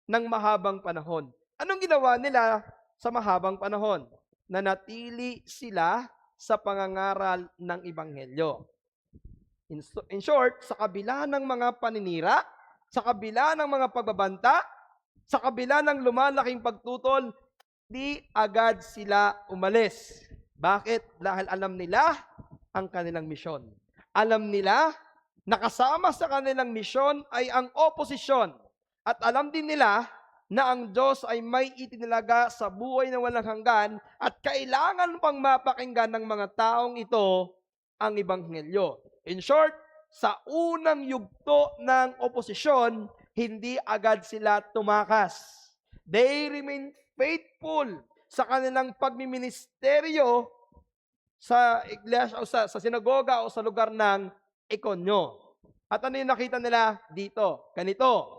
ng mahabang panahon. Anong ginawa nila sa mahabang panahon? Nanatili sila sa pangangaral ng Ebanghelyo. In short, sa kabila ng mga paninira, sa kabila ng mga pagbabanta, sa kabila ng lumalaking pagtutol, di agad sila umalis. Bakit? Dahil alam nila ang kanilang misyon. Alam nila na kasama sa kanilang misyon ay ang oposisyon. At alam din nila na ang Diyos ay may itinilaga sa buhay na walang hanggan at kailangan pang mapakinggan ng mga taong ito ang Ebanghelyo. In short, sa unang yugto ng oposisyon, hindi agad sila tumakas. They remain faithful sa kanilang pagmiministeryo sa iglesia o sa sinagoga o sa lugar ng Iconio. At ano yung nakita nila dito? Ganito.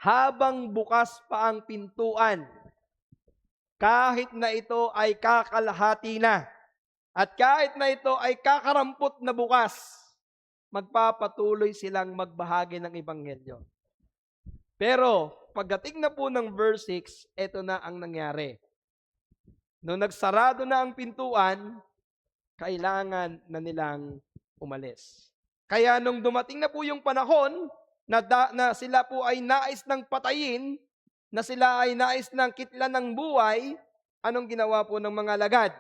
Habang bukas pa ang pintuan, kahit na ito ay kakalahati na, at kahit na ito ay kakarampot na bukas, magpapatuloy silang magbahagi ng Ebanghelyo. Pero, pagdating na po ng verse 6, ito na ang nangyari. Nung nagsarado na ang pintuan, kailangan na nilang umalis. Kaya nung dumating na po yung panahon, na sila po ay nais ng patayin, na sila ay nais ng kitlan ng buhay, anong ginawa po ng mga lagad?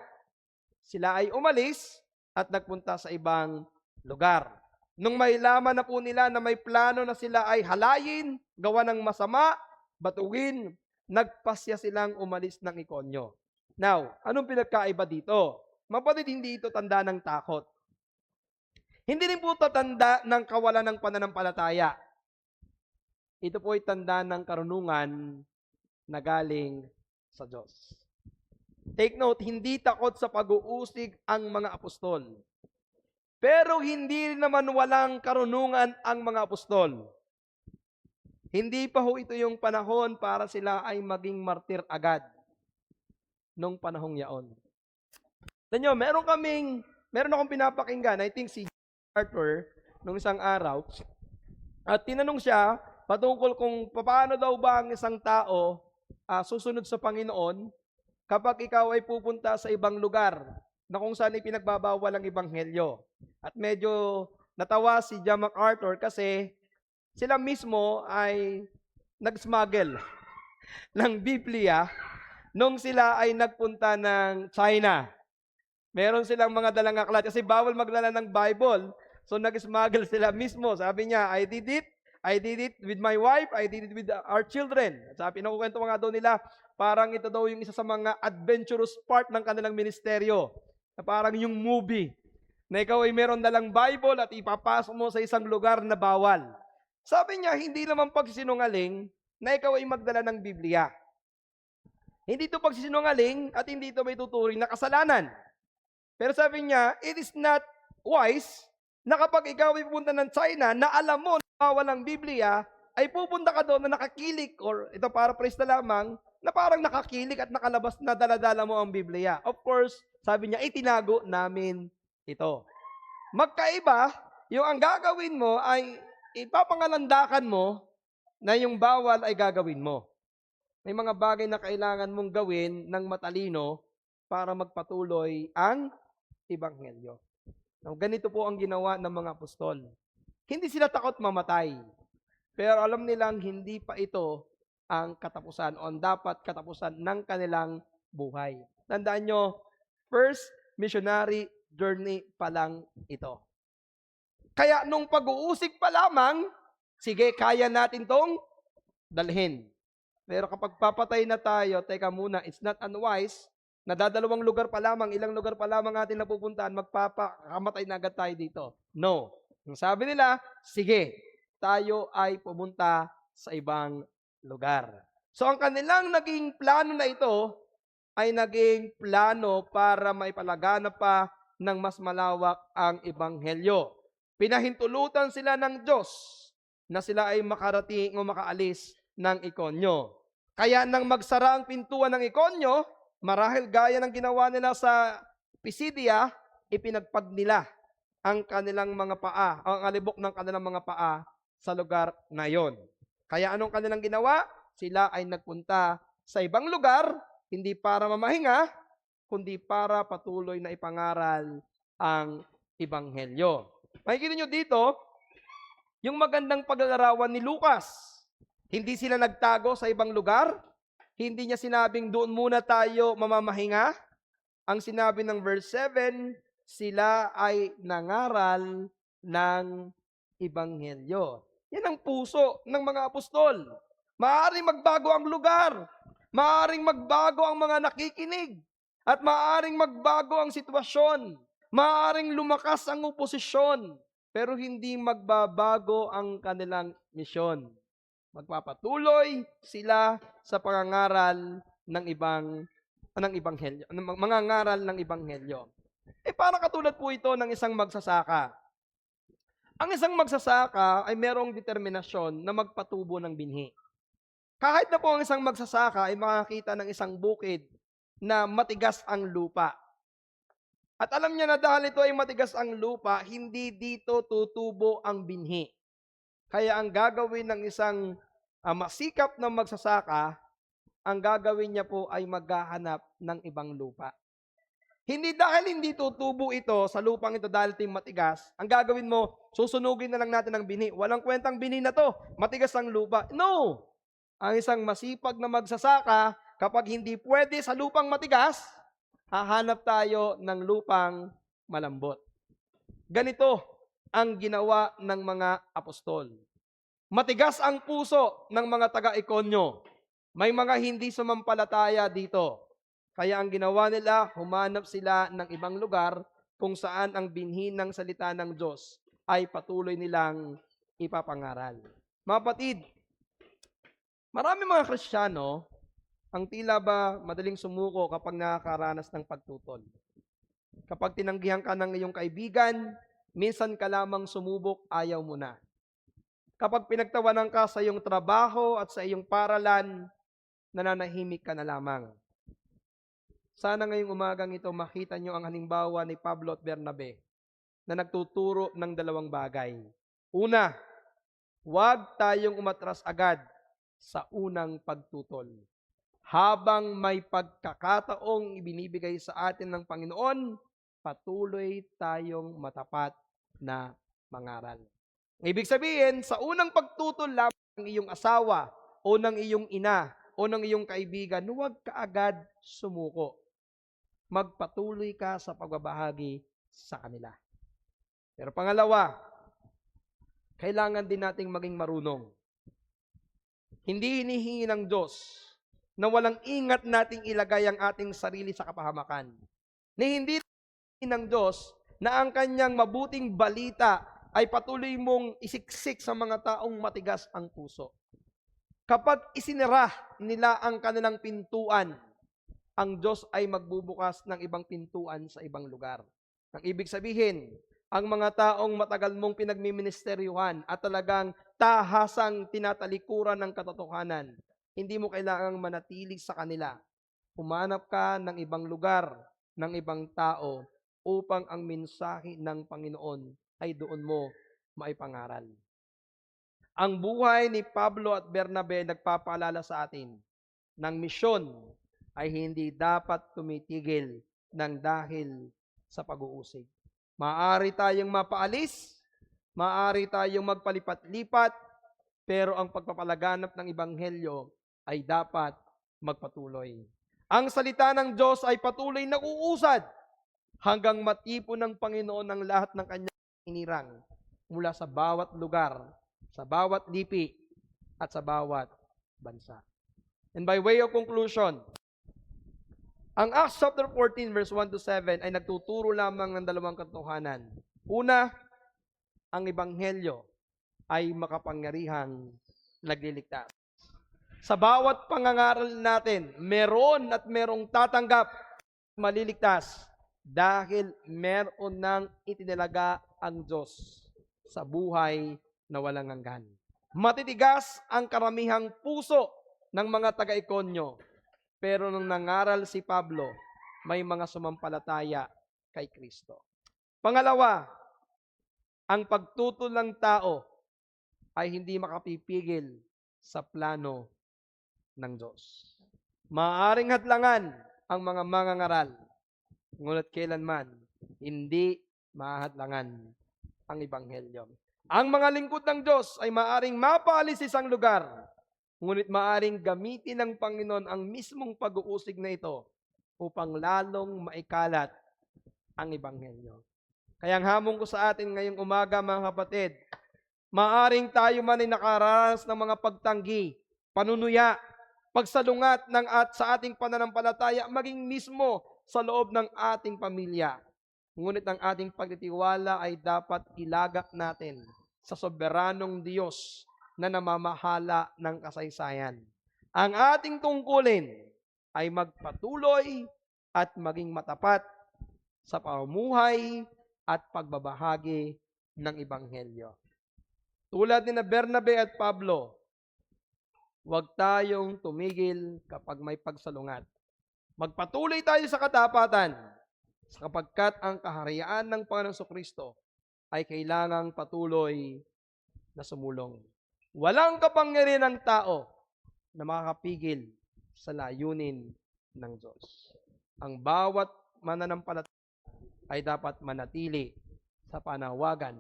Sila ay umalis at nagpunta sa ibang lugar. Nung may laman na po nila na may plano na sila ay halayin, gawa ng masama, batuin, nagpasya silang umalis ng Iconio. Now, anong pinagkaiba dito? Mapatid, hindi ito tanda ng takot. Hindi rin po ito tanda ng kawalan ng pananampalataya. Ito po ay tanda ng karunungan na galing sa Diyos. Take note, hindi takot sa pag-uusig ang mga apostol. Pero hindi naman walang karunungan ang mga apostol. Hindi pa ho ito yung panahon para sila ay maging martir agad nung panahong yaon. Tanyo, meron akong pinapakinggan, I think si Arthur, nung isang araw, at tinanong siya patungkol kung paano daw ba ang isang tao susunod sa Panginoon kapag ikaw ay pupunta sa ibang lugar na kung saan ipinagbabawal ang ebanghelyo. At medyo natawa si John MacArthur kasi sila mismo ay nag-smuggle ng Biblia nung sila ay nagpunta ng China. Meron silang mga dalang aklat kasi bawal magdala ng Bible. So nag-smuggle sila mismo. Sabi niya, I did it with my wife, I did it with our children. Sabi, nakukwento mga daw nila, parang ito daw yung isa sa mga adventurous part ng kanilang ministeryo. Na parang yung movie, na ikaw ay meron dalang Bible at ipapasok mo sa isang lugar na bawal. Sabi niya, hindi naman pagsinungaling na ikaw ay magdala ng Biblia. Hindi ito pagsinungaling at hindi ito may tuturing na kasalanan. Pero sabi niya, it is not wise na kapag ikaw ay pupunta ng China na alam mo na bawal ang Biblia, ay pupunta ka doon na nakakilik, or ito paraphrase na lamang, na parang nakakilik at nakalabas na daladala mo ang Biblia. Of course, sabi niya, itinago namin ito. Magkaiba, yung ang gagawin mo ay ipapangalandakan mo na yung bawal ay gagawin mo. May mga bagay na kailangan mong gawin ng matalino para magpatuloy ang ebanghelyo. Now, ganito po ang ginawa ng mga apostol. Hindi sila takot mamatay. Pero alam nilang hindi pa ito ang katapusan o dapat katapusan ng kanilang buhay. Tandaan nyo, first missionary journey pa lang ito. Kaya nung pag-uusig pa lamang, sige, kaya natin tong dalhin. Pero kapag papatay na tayo, teka muna, it's not unwise. Nadadalawang lugar pa lamang, ilang lugar pa lamang atin napupuntahan, magpapakamatay na agad tayo dito. No. Ang sabi nila, sige, tayo ay pumunta sa ibang lugar. So ang kanilang naging plano na ito ay naging plano para maipalaganap pa ng mas malawak ang ebanghelyo. Pinahintulutan sila ng Diyos na sila ay makarating o makaalis ng Ikonyo. Kaya nang magsara ang pintuan ng Ikonyo, marahil gaya ng ginawa nila sa Pisidia, ipinagpag nila ang kanilang mga paa, ang alibok ng kanilang mga paa sa lugar na yon. Kaya anong kanilang ginawa? Sila ay nagpunta sa ibang lugar, hindi para mamahinga, kundi para patuloy na ipangaral ang ebanghelyo. Makikita nyo dito, yung magandang paglalarawan ni Lucas. Hindi sila nagtago sa ibang lugar, hindi niya sinabing doon muna tayo mamamahinga. Ang sinabi ng verse 7, sila ay nangaral ng ebanghelyo. Yan ang puso ng mga apostol. Maaaring magbago ang lugar. Maaaring magbago ang mga nakikinig. At maaaring magbago ang sitwasyon. Maaaring lumakas ang oposisyon. Pero hindi magbabago ang kanilang misyon. Magpapatuloy sila sa pangangaral ng ebanghelyo, mga ngaral ng ebanghelyo. Para katulad po ito ng isang magsasaka. Ang isang magsasaka ay merong determinasyon na magpatubo ng binhi. Kahit na po ang isang magsasaka ay makakita ng isang bukid na matigas ang lupa. At alam niya na dahil ito ay matigas ang lupa, hindi dito tutubo ang binhi. Kaya ang gagawin ng isang masikap na magsasaka, ang gagawin niya po ay maghahanap ng ibang lupa. Hindi dahil hindi tutubo ito sa lupang ito dahil ito yung matigas, ang gagawin mo, susunugin na lang natin ang binhi. Walang kwentang binhi na to, matigas ang lupa. No! Ang isang masipag na magsasaka, kapag hindi pwede sa lupang matigas, hahanap tayo ng lupang malambot. Ganito ang ginawa ng mga apostol. Matigas ang puso ng mga taga-Ikonyo. May mga hindi sumampalataya dito. Kaya ang ginawa nila, humanap sila ng ibang lugar kung saan ang binhi ng salita ng Diyos ay patuloy nilang ipapangaral. Mga kapatid, marami mga Kristiyano ang tila ba madaling sumuko kapag nakakaranas ng pagtutol. Kapag tinanggihan ka ng iyong kaibigan, minsan ka lamang sumubok, ayaw mo na. Kapag pinagtawanan ka sa iyong trabaho at sa iyong paralan, nananahimik ka na lamang. Sana ngayong umagang ito makita nyo ang halimbawa ni Pablo at Bernabe na nagtuturo ng dalawang bagay. Una, huwag tayong umatras agad sa unang pagtutol. Habang may pagkakataong ibinibigay sa atin ng Panginoon, patuloy tayong matapat na mangaral. Ibig sabihin, sa unang pagtutol lamang ng iyong asawa o ng iyong ina o ng iyong kaibigan, huwag ka agad sumuko. Magpatuloy ka sa pagbabahagi sa kanila. Pero pangalawa, kailangan din nating maging marunong. Hindi hinihingi ng Diyos na walang ingat nating ilagay ang ating sarili sa kapahamakan. Ni hindi hinihingi ng Diyos na ang kanyang mabuting balita ay patuloy mong isiksik sa mga taong matigas ang puso. Kapag isinira nila ang kanilang pintuan, ang Diyos ay magbubukas ng ibang pintuan sa ibang lugar. Ang ibig sabihin, ang mga taong matagal mong pinagmiministeryuhan at talagang tahasang tinatalikuran ng katotohanan, hindi mo kailangang manatili sa kanila. Humanap ka ng ibang lugar, ng ibang tao, upang ang mensahe ng Panginoon ay doon mo maipangaral. Ang buhay ni Pablo at Bernabe nagpapaalala sa atin ng misyon ay hindi dapat tumitigil ng dahil sa pag-uusig. Maaari tayong mapaalis, maaari tayong magpalipat-lipat, pero ang pagpapalaganap ng Ebanghelyo ay dapat magpatuloy. Ang salita ng Diyos ay patuloy na uusad hanggang matipon ng Panginoon ang lahat ng kanyang inirang mula sa bawat lugar, sa bawat lipi, at sa bawat bansa. And by way of conclusion, ang Acts chapter 14 verse 1 to 7 ay nagtuturo lamang ng dalawang katotohanan. Una, ang Ebanghelyo ay makapangyarihang nagliligtas. Sa bawat pangangaral natin, meron at merong tatanggap maliligtas dahil meron nang itinalaga ang Diyos sa buhay na walang hanggan. Matitigas ang karamihang puso ng mga taga-Ikonyo. Pero nung nangaral si Pablo, may mga sumampalataya kay Kristo. Pangalawa, ang pagtutol ng tao ay hindi makapipigil sa plano ng Diyos. Maaaring hadlangan ang mga mangangaral, ngunit kailanman hindi mahadlangan ang Ebanghelyo. Ang mga lingkod ng Diyos ay maaaring mapaalis sa isang lugar, ngunit maaaring gamitin ng Panginoon ang mismong pag-uusig na ito upang lalong maikalat ang Ebanghelyo. Kaya ang hamon ko sa atin ngayong umaga, mga kapatid, maaaring tayo man ay nakaranas ng mga pagtanggi, panunuya, pagsalungat ng sa ating pananampalataya, maging mismo sa loob ng ating pamilya. Ngunit ang ating pagtitiwala ay dapat ilagak natin sa soberanong Diyos na namamahala ng kasaysayan. Ang ating tungkulin ay magpatuloy at maging matapat sa pamumuhay at pagbabahagi ng Ebanghelyo. Tulad ni Bernabe at Pablo, huwag tayong tumigil kapag may pagsalungat. Magpatuloy tayo sa katapatan, sapagkat ang kaharian ng Panginoong Kristo ay kailangang patuloy na sumulong. Walang kapangyarihan ng tao na makakapigil sa layunin ng Diyos. Ang bawat mananampalataya ay dapat manatili sa panawagan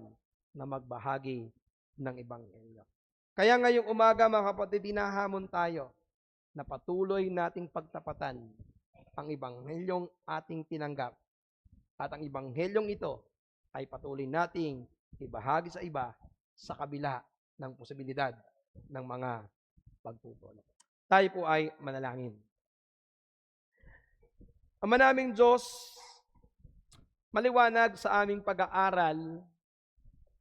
na magbahagi ng Ebanghelyo. Kaya ngayong umaga, mga kapatid, hinahamon tayo na patuloy nating pagtapatan ang Ebanghelyong ating tinanggap. At ang Ebanghelyong ito ay patuloy nating ibahagi sa iba sa kabila ng posibilidad ng mga pagtutol. Tayo po ay manalangin. Ama naming Diyos, maliwanag sa aming pag-aaral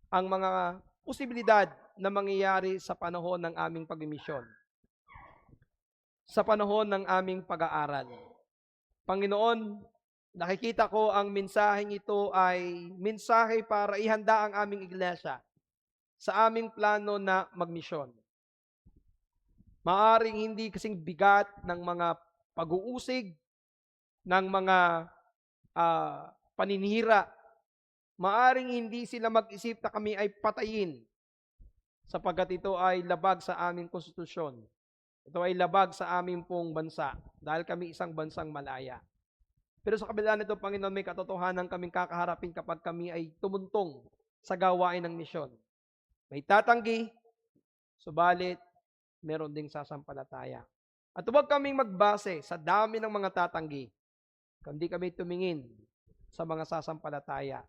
ang mga posibilidad na mangyayari sa panahon ng aming pagmimisyon, sa panahon ng aming pag-aaral. Panginoon, nakikita ko ang mensaheng ito ay mensahe para ihanda ang aming iglesia sa aming plano na magmisyon. Maaring hindi kasing bigat ng mga pag-uusig, ng mga paninira. Maaring hindi sila mag-isip na kami ay patayin sapagkat ito ay labag sa aming konstitusyon. Ito ay labag sa aming pong bansa dahil kami isang bansang malaya. Pero sa kabila nito, Panginoon, may katotohanan kaming kakaharapin kapag kami ay tumuntong sa gawain ng misyon. May tatanggi, subalit meron ding sasampalataya. At huwag kaming magbase sa dami ng mga tatanggi, kundi kami tumingin sa mga sasampalataya.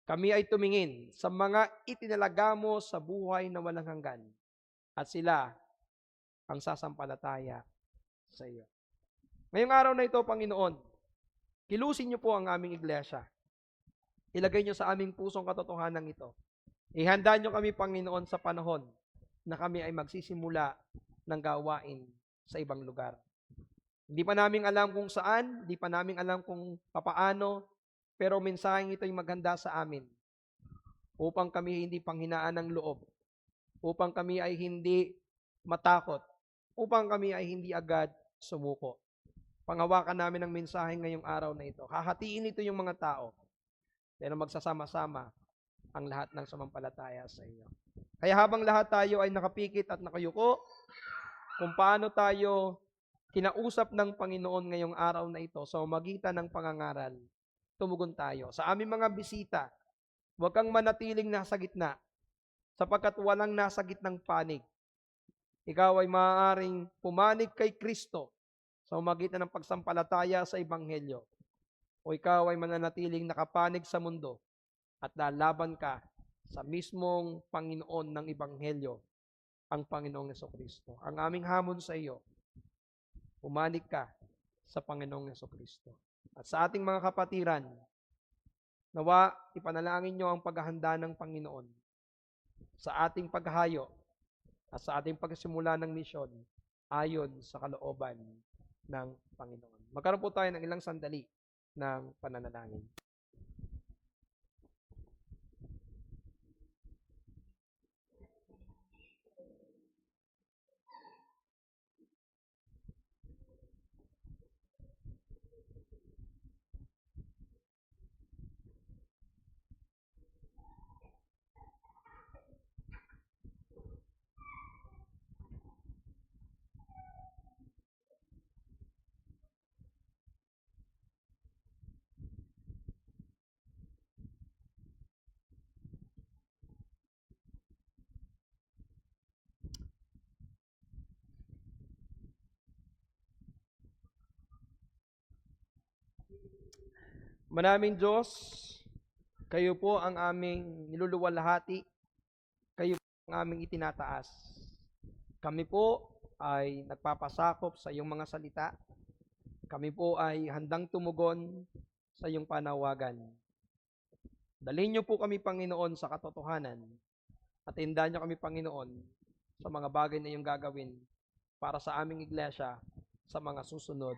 Kami ay tumingin sa mga itinalaga mo sa buhay na walang hanggan. At sila ang sasampalataya sa iyo. Ngayong araw na ito, Panginoon, kilusin niyo po ang aming iglesia. Ilagay niyo sa aming pusong katotohanan ito. Ihanda niyo kami, Panginoon, sa panahon na kami ay magsisimula ng gawain sa ibang lugar. Hindi pa namin alam kung saan, hindi pa namin alam kung papaano, pero mensaheng ito ay maghanda sa amin upang kami hindi panghinaan ng loob, upang kami ay hindi matakot, upang kami ay hindi agad sumuko. Panghawakan namin ang mensahe ngayong araw na ito. Hahatiin ito yung mga tao, pero magsasama-sama ang lahat ng sumampalataya sa iyo. Kaya habang lahat tayo ay nakapikit at nakayuko, kung paano tayo kinausap ng Panginoon ngayong araw na ito sa magitan ng pangangaral, tumugon tayo. Sa aming mga bisita, huwag kang manatiling nasa gitna, sapagkat walang nasa gitnang panig. Ikaw ay maaaring pumanig kay Kristo sa magitan ng pagsampalataya sa Ebanghelyo, o ikaw ay mananatiling nakapanig sa mundo at lalaban ka sa mismong Panginoon ng Ebanghelyo, ang Panginoong Jesucristo. Ang aming hamon sa iyo, pumanig ka sa Panginoong Jesucristo. At sa ating mga kapatiran, nawa ipanalangin niyo ang paghahanda ng Panginoon sa ating paghahayo at sa ating pagsimula ng misyon ayon sa kalooban ng Panginoon. Magkaroon po tayo ng ilang sandali ng pananalangin. Manaming Diyos, kayo po ang aming niluluwalhati, kayo po ang aming itinataas. Kami po ay nagpapasakop sa iyong mga salita. Kami po ay handang tumugon sa iyong panawagan. Dalhin niyo po kami, Panginoon, sa katotohanan at hindahan niyo kami, Panginoon, sa mga bagay na iyong gagawin para sa aming iglesia sa mga susunod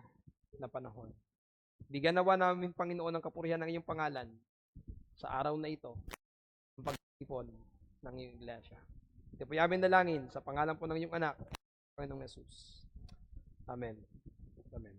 na panahon. Bigyan nawa namin, Panginoon, ng kapurihan ng iyong pangalan sa araw na ito, ang pag-ipon ng iyong iglesia. Ito po yamin dalangin sa pangalan po ng iyong anak, Panginoong Jesus. Amen. Amen.